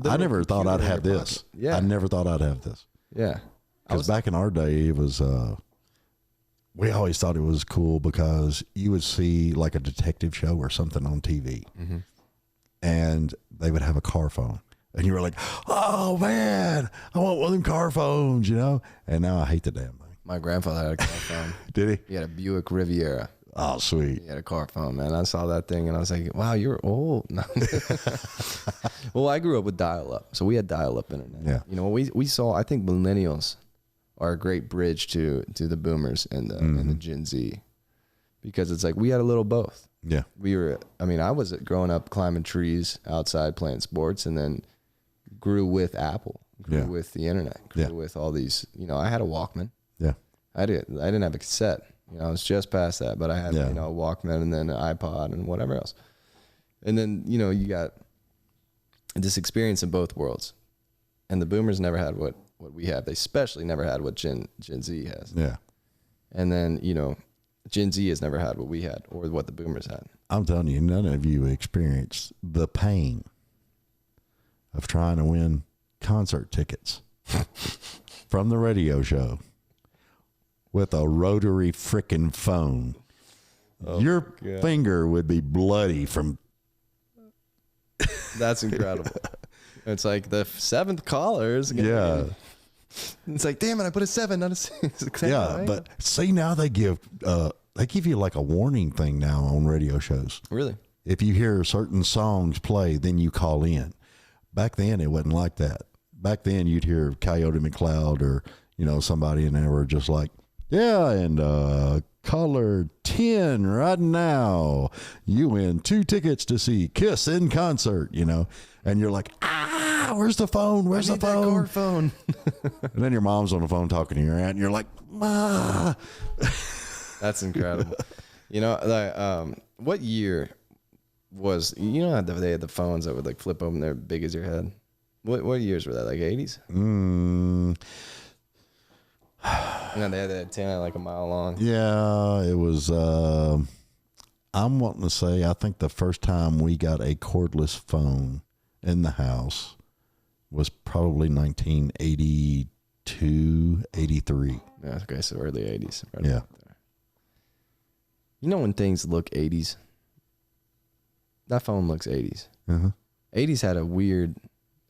I never thought I'd have this. Pocket. Yeah. I never thought I'd have this. Yeah. Because back in our day, it was... we always thought it was cool because you would see like a detective show or something on TV, and they would have a car phone, and you were like, oh man, I want one of them car phones, and now I hate the damn thing. My grandfather had a car phone. Did he? He had a Buick Riviera. Oh, sweet. He had a car phone, man. I saw that thing and I was like, wow, you're old. Well, I grew up with dial-up, so we had dial-up internet. Yeah. We saw, I think millennials are a great bridge to the boomers and the Gen Z, because it's like we had a little both. Yeah. I was growing up climbing trees outside playing sports, and then grew with Apple. grew with the internet, grew with all these, you know, I had a Walkman. Yeah. I didn't have a cassette. You know, I was just past that, but I had, you know, a Walkman and then an iPod and whatever else. And then, you know, you got this experience in both worlds. And the boomers never had what we have. They especially never had what Gen Z has. Yeah. And then, you know, Gen Z has never had what we had or what the boomers had. I'm telling you, none of you experienced the pain of trying to win concert tickets from the radio show with a rotary frickin' phone. Oh, your finger would be bloody from. That's incredible. It's like the seventh caller is gonna be. It's like, damn it, I put a 7, not a 6. Yeah, right? But see, now they give you like a warning thing now on radio shows. Really? If you hear certain songs play, then you call in. Back then, it wasn't like that. Back then, you'd hear Coyote McLeod or, you know, somebody, and they were just like, yeah, and caller 10 right now, you win 2 tickets to see Kiss in concert, you know, and you're like, where's the phone? Where's the phone? That car phone. And then your mom's on the phone talking to your aunt, and you're like, Ma. That's incredible. You know, like, what year was, you know, how they had the phones that would like flip open, they're big as your head. What years were that? Like 80s? And then they had that antenna like a mile long. Yeah, it was. I'm wanting to say, I think the first time we got a cordless phone in the house was probably 1982, 83. Yeah, okay, so early 80s. Right, yeah. You know when things look 80s? That phone looks 80s. 80s had a weird.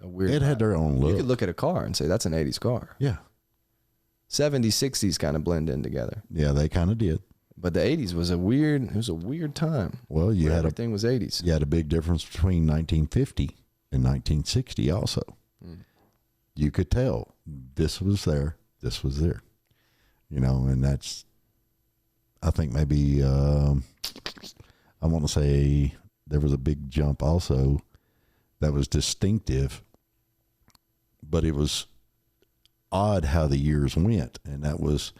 It had their own look. You could look at a car and say that's an 80s car. Yeah. 70s, 60s kind of blend in together. Yeah, they kind of did. But the 80s was a weird time. Well, everything was 80s. You had a big difference between 1950 and 1960 also. You could tell this was there, this was there. You know, and that's, I think maybe, I want to say there was a big jump also that was distinctive, but it was odd how the years went, and that was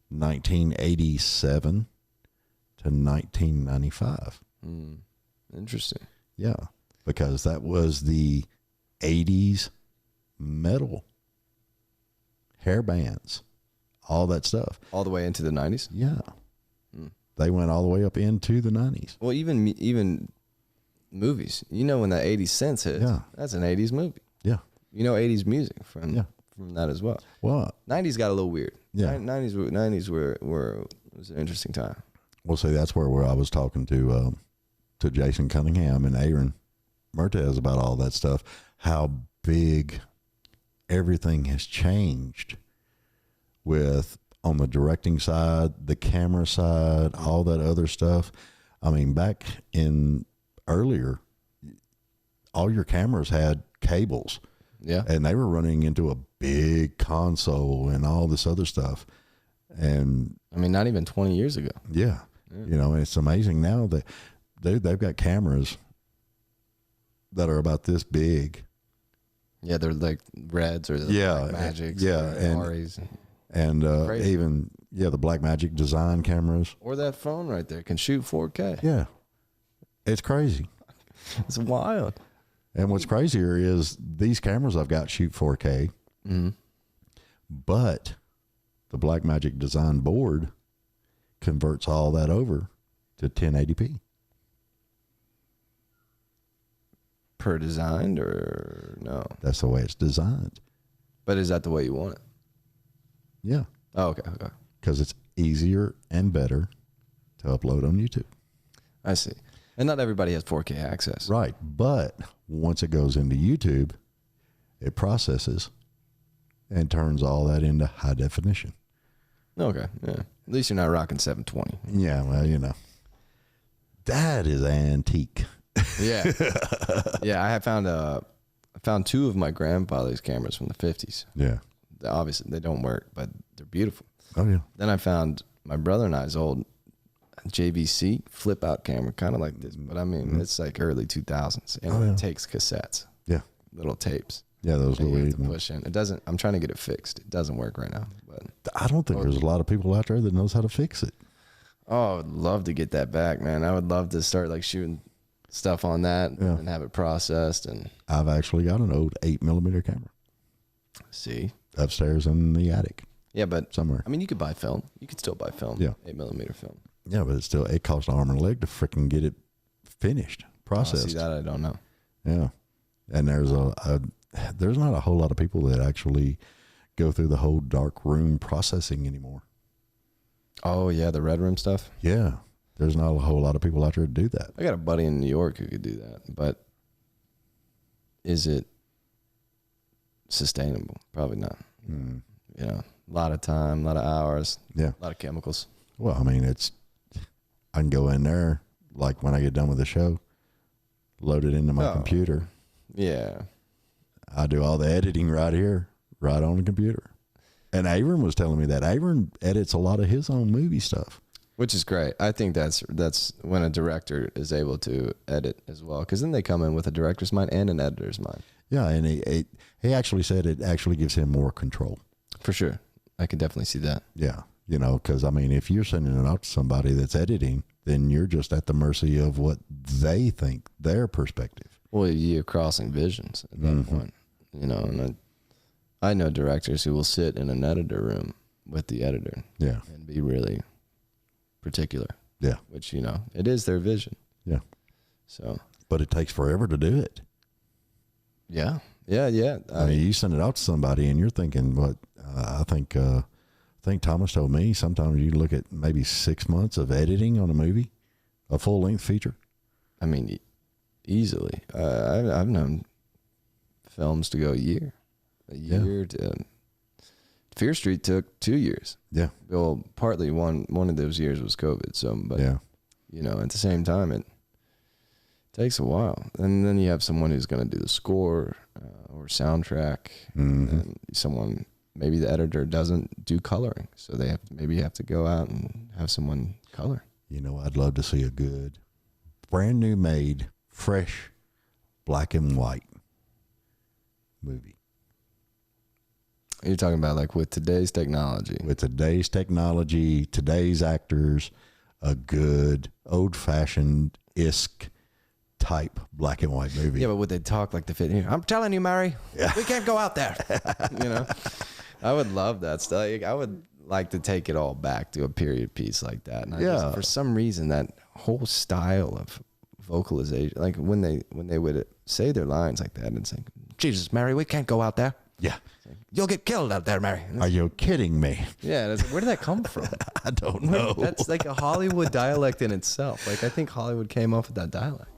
1987 to 1995. Interesting. Yeah, because that was the 80s metal hair bands, all that stuff. All the way into the 90s? Yeah. They went all the way up into the 90s. Well, even movies. You know when that 80s sense hits, that's an 80s movie. Yeah. You know 80s music from that as well. Well, 90s got a little weird. Yeah. 90s was an interesting time. Well, see, that's where I was talking to Jason Cunningham and Aaron Mertez about all that stuff, how big everything has changed with on the directing side, the camera side, all that other stuff. I mean, back in earlier, all your cameras had cables. Yeah. And they were running into a big console and all this other stuff. And I mean, not even 20 years ago. Yeah. You know, it's amazing now that they've got cameras that are about this big. Yeah, they're like Reds or the Blackmagics. Yeah, and Aries. And even the Blackmagic design cameras. Or that phone right there can shoot 4K. Yeah. It's crazy. It's wild. And what's crazier is these cameras I've got shoot 4K. But the Blackmagic design board converts all that over to 1080p. Per designed or no? That's the way it's designed. But is that the way you want it? Yeah. Oh, okay. Because it's easier and better to upload on YouTube. I see. And not everybody has 4K access. Right. But once it goes into YouTube, it processes and turns all that into high definition. Okay. Yeah. At least you're not rocking 720. Yeah. Well, you know, that is antique. Yeah. Yeah. I found 2 of my grandfather's cameras from the 50s. Yeah. Obviously, they don't work, but they're beautiful. Oh, yeah. Then I found my brother and I's old JVC flip out camera, kind of like this, but I mean, it's like early 2000s, and it takes cassettes. Yeah. Little tapes. Yeah, those you have Louis. to push in. It doesn't. I'm trying to get it fixed. It doesn't work right now. But I don't think there's a lot of people out there that knows how to fix it. oh, I would love to get that back, man. I would love to start like shooting stuff on that and have it processed. And I've actually got an old 8mm camera. See, upstairs in the attic. Yeah, but somewhere. I mean, you could buy film. You could still buy film. Yeah, 8mm film. Yeah, but it costs an arm and a leg to freaking get it finished, processed. See that? I don't know. Yeah, and there's there's not a whole lot of people that actually go through the whole dark room processing anymore. Oh yeah, the red room stuff. Yeah, there's not a whole lot of people out there to do that. I got a buddy in New York who could do that, but is it sustainable? Probably not. Mm. You know, a lot of time, a lot of hours. Yeah, a lot of chemicals. Well, I mean, I can go in there like when I get done with the show, load it into my computer. Yeah, I do all the editing right here, right on the computer. And Aaron was telling me that Aaron edits a lot of his own movie stuff, which is great. I think that's when a director is able to edit as well, because then they come in with a director's mind and an editor's mind. Yeah, and he actually said it actually gives him more control. For sure, I could definitely see that. Yeah, you know, because I mean, if you're sending it out to somebody that's editing, then you're just at the mercy of what they think, their perspective. Well, you're crossing visions at that point, you know. And I know directors who will sit in an editor room with the editor, yeah, and be really particular. Yeah, which, you know, it is their vision. Yeah. So, but it takes forever to do it. Yeah. I mean, you send it out to somebody, and you're thinking, what? I think Tomas told me sometimes you look at maybe 6 months of editing on a movie, a full length feature. I mean, easily. I've known films to go a year. Fear Street took 2 years. Yeah. Well, partly one of those years was COVID. So, but yeah, you know, at the same time, it takes a while. And then you have someone who's going to do the score or soundtrack, and someone, maybe the editor doesn't do coloring, so they have to go out and have someone color. You know, I'd love to see a good, brand new made, fresh, black and white movie. You're talking about like with today's technology. With today's technology, today's actors, a good old-fashioned-esque type black and white movie. Yeah, but would they talk like the fit? I'm telling you, Mary, we can't go out there. You know, I would love that stuff. I would like to take it all back to a period piece like that. And for some reason, that whole style of vocalization, like when they would say their lines like that, and it's like, Jesus, Mary, we can't go out there. Yeah. You'll get killed out there, Mary. Are you kidding me? Yeah. Where did that come from? I don't know. That's like a Hollywood dialect in itself. Like, I think Hollywood came up with that dialect.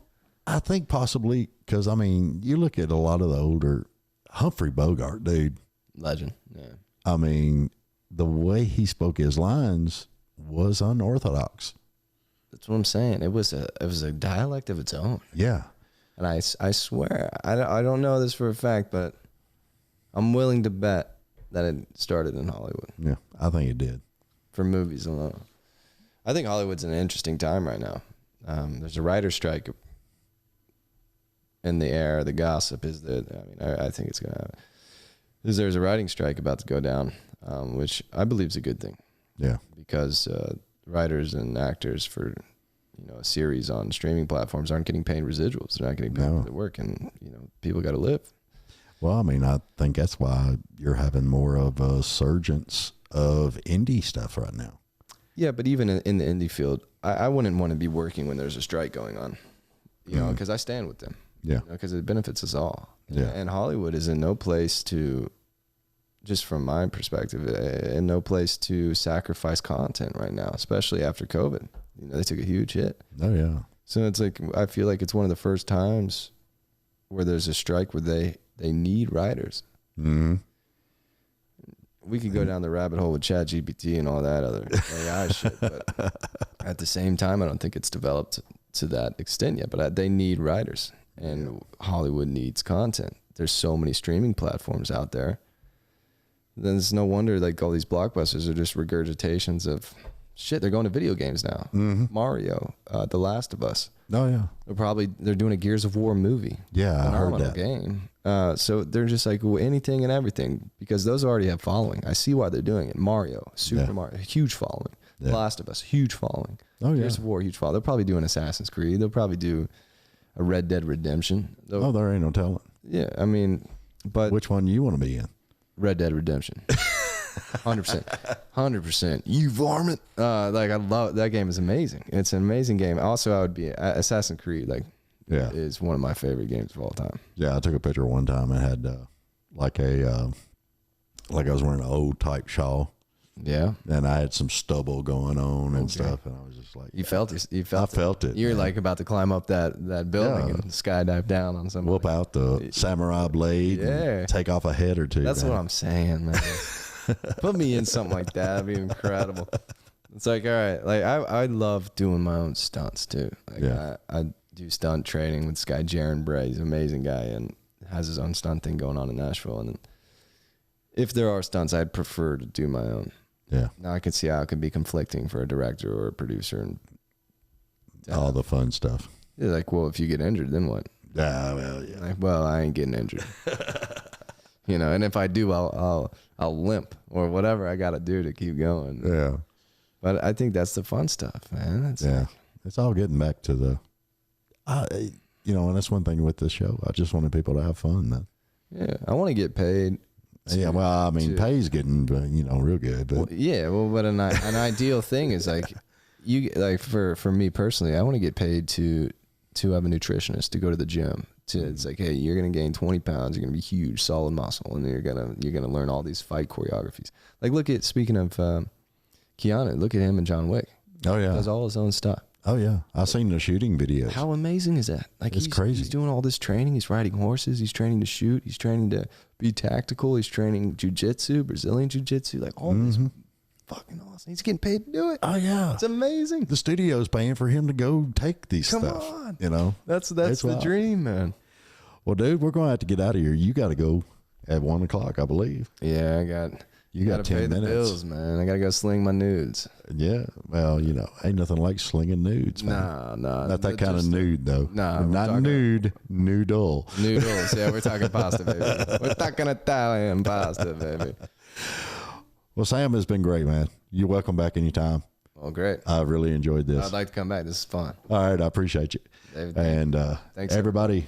I think possibly because, I mean, you look at a lot of the older Humphrey Bogart, dude. Legend. Yeah. I mean, the way he spoke his lines was unorthodox. That's what I'm saying. It was a dialect of its own. Yeah. And I swear, I don't know this for a fact, but I'm willing to bet that it started in Hollywood. Yeah, I think it did. For movies alone. I think Hollywood's in an interesting time right now. There's a writer's strike in the air. The gossip is that, I think it's going to happen. There's a writing strike about to go down, which I believe is a good thing. Yeah. Because writers and actors for, a series on streaming platforms aren't getting paid residuals. They're not getting paid for their work, and, people got to live. Well, I mean, I think that's why you're having more of a surgence of indie stuff right now. Yeah, but even in the indie field, I wouldn't want to be working when there's a strike going on, because I stand with them. Yeah. Because it benefits us all. Yeah. And Hollywood is in no place to, just from my perspective, in no place to sacrifice content right now, especially after COVID. They took a huge hit. Oh, yeah. So it's like, I feel like it's one of the first times where there's a strike where they need writers. Mm-hmm. We could go down the rabbit hole with ChatGPT and all that other AI shit, but at the same time, I don't think it's developed to that extent yet. But they need writers, and Hollywood needs content. There's so many streaming platforms out there. Then it's no wonder like all these blockbusters are just regurgitations of shit, they're going to video games now. Mario, The Last of Us. Oh yeah. They're doing a Gears of War movie. Yeah, I heard that game. So they're just like anything and everything, because those already have following. I see why they're doing it. Mario, Super Mario, huge following. The Last of Us, huge following. Oh yeah. Gears of War, huge following. They'll probably do an Assassin's Creed. They'll probably do a Red Dead Redemption. There ain't no telling. Yeah, I mean, but which one you want to be in? Red Dead Redemption. 100%. You varmint. Like I love that game. Is amazing. It's an amazing game. Also, I would be Assassin's Creed. Is one of my favorite games of all time. Yeah, I took a picture one time and had like I was wearing an old type shawl. Yeah, and I had some stubble going on and stuff, and I was just like, you felt it. I felt it. You're like about to climb up that building and skydive down on somebody. Whoop out the samurai blade. And take off a head or two. That's what I'm saying, man. Put me in something like that. That'd be incredible. It's like, all right, like I love doing my own stunts too. Like I do stunt training with this guy Chernin. He's an amazing guy and has his own stunt thing going on in Nashville. And if there are stunts, I'd prefer to do my own. Yeah. Now I can see how it can be conflicting for a director or a producer and all the fun stuff. Yeah, like, well, if you get injured, then what? Well, yeah. Like, well, I ain't getting injured. And if I do, I'll limp or whatever I got to do to keep going. Yeah. But I think that's the fun stuff, man. It's all getting back to the, and that's one thing with this show. I just wanted people to have fun, man. Yeah, I want to get paid. Pay's getting, real good. But. But an ideal thing is for me personally, I want to get paid to have a nutritionist, to go to the gym. It's like, hey, you're gonna gain 20 pounds, you're gonna be huge, solid muscle, and then you're gonna learn all these fight choreographies. Like, speaking of Keanu, look at him and John Wick. Oh yeah, he does all his own stuff. Oh yeah, I've seen the shooting videos. How amazing is that? Like, it's crazy. He's doing all this training. He's riding horses. He's training to shoot. He's training to be tactical. He's training jiu-jitsu, Brazilian jiu-jitsu, like all this. Fucking awesome. He's getting paid to do it. Oh yeah, it's amazing. The studio's paying for him to go take these stuff. Come on, that's the dream, man. Well, dude, we're gonna have to get out of here. You got to go at 1:00, I believe. Yeah, you got to pay 10 minutes. The bills, man. I got to go sling my nudes. Yeah, well, ain't nothing like slinging nudes, man. No, not that kind of nude though. No, not nude, noodle. Noodles. Yeah, we're talking pasta, baby. We're talking Italian pasta, baby. Well, Sam, it's been great, man. You're welcome back anytime. Oh, great. I really enjoyed this. I'd like to come back. This is fun. All right, I appreciate you. David, and thanks, everybody,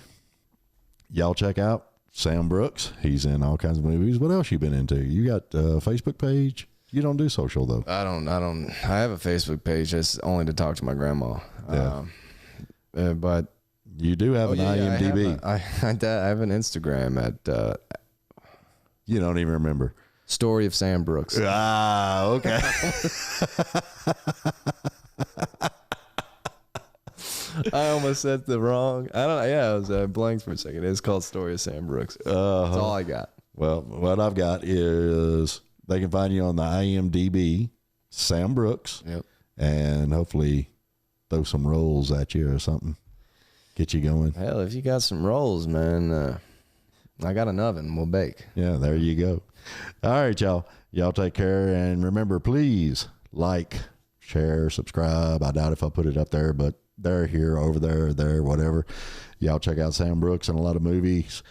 y'all check out Sam Brooks. He's in all kinds of movies. What else you been into? You got a Facebook page? You don't do social though. I have a Facebook page. It's only to talk to my grandma. Yeah. But you do have an IMDb. I have an Instagram at. You don't even remember. Story of Sam Brooks. Ah, okay. I almost said the wrong. I was blank for a second. It's called Story of Sam Brooks. That's all I got. Well, what I've got is they can find you on the IMDb, Sam Brooks. Yep. And hopefully throw some rolls at you or something. Get you going. Hell, if you got some rolls, man, I got an oven. We'll bake. Yeah, there you go. All right, y'all. Y'all take care. And remember, please like, share, subscribe. I doubt if I put it up there, but they're here, over there, whatever. Y'all check out Sam Brooks and a lot of movies.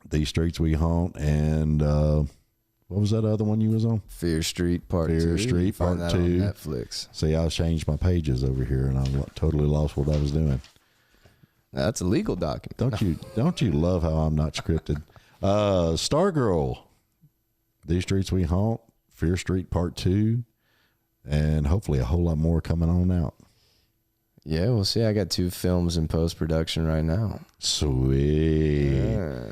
These Streets We Haunt, and what was that other one you was on? Fear Street Part 2. Fear Street Part 2. On Netflix. See, I changed my pages over here, and I totally lost what I was doing. That's a legal document. Don't you love how I'm not scripted? Stargirl, These Streets We Haunt, Fear Street Part 2, and hopefully a whole lot more coming on out. Yeah, we'll see. I got 2 films in post-production right now. Sweet. Yeah.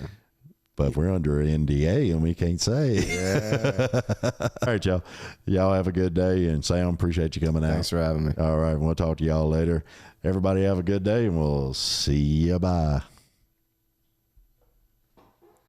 But we're under NDA and we can't say. Yeah. All right, y'all. Y'all have a good day. And Sam, appreciate you coming out. Thanks for having me. All right. We'll talk to y'all later. Everybody have a good day and we'll see you. Bye.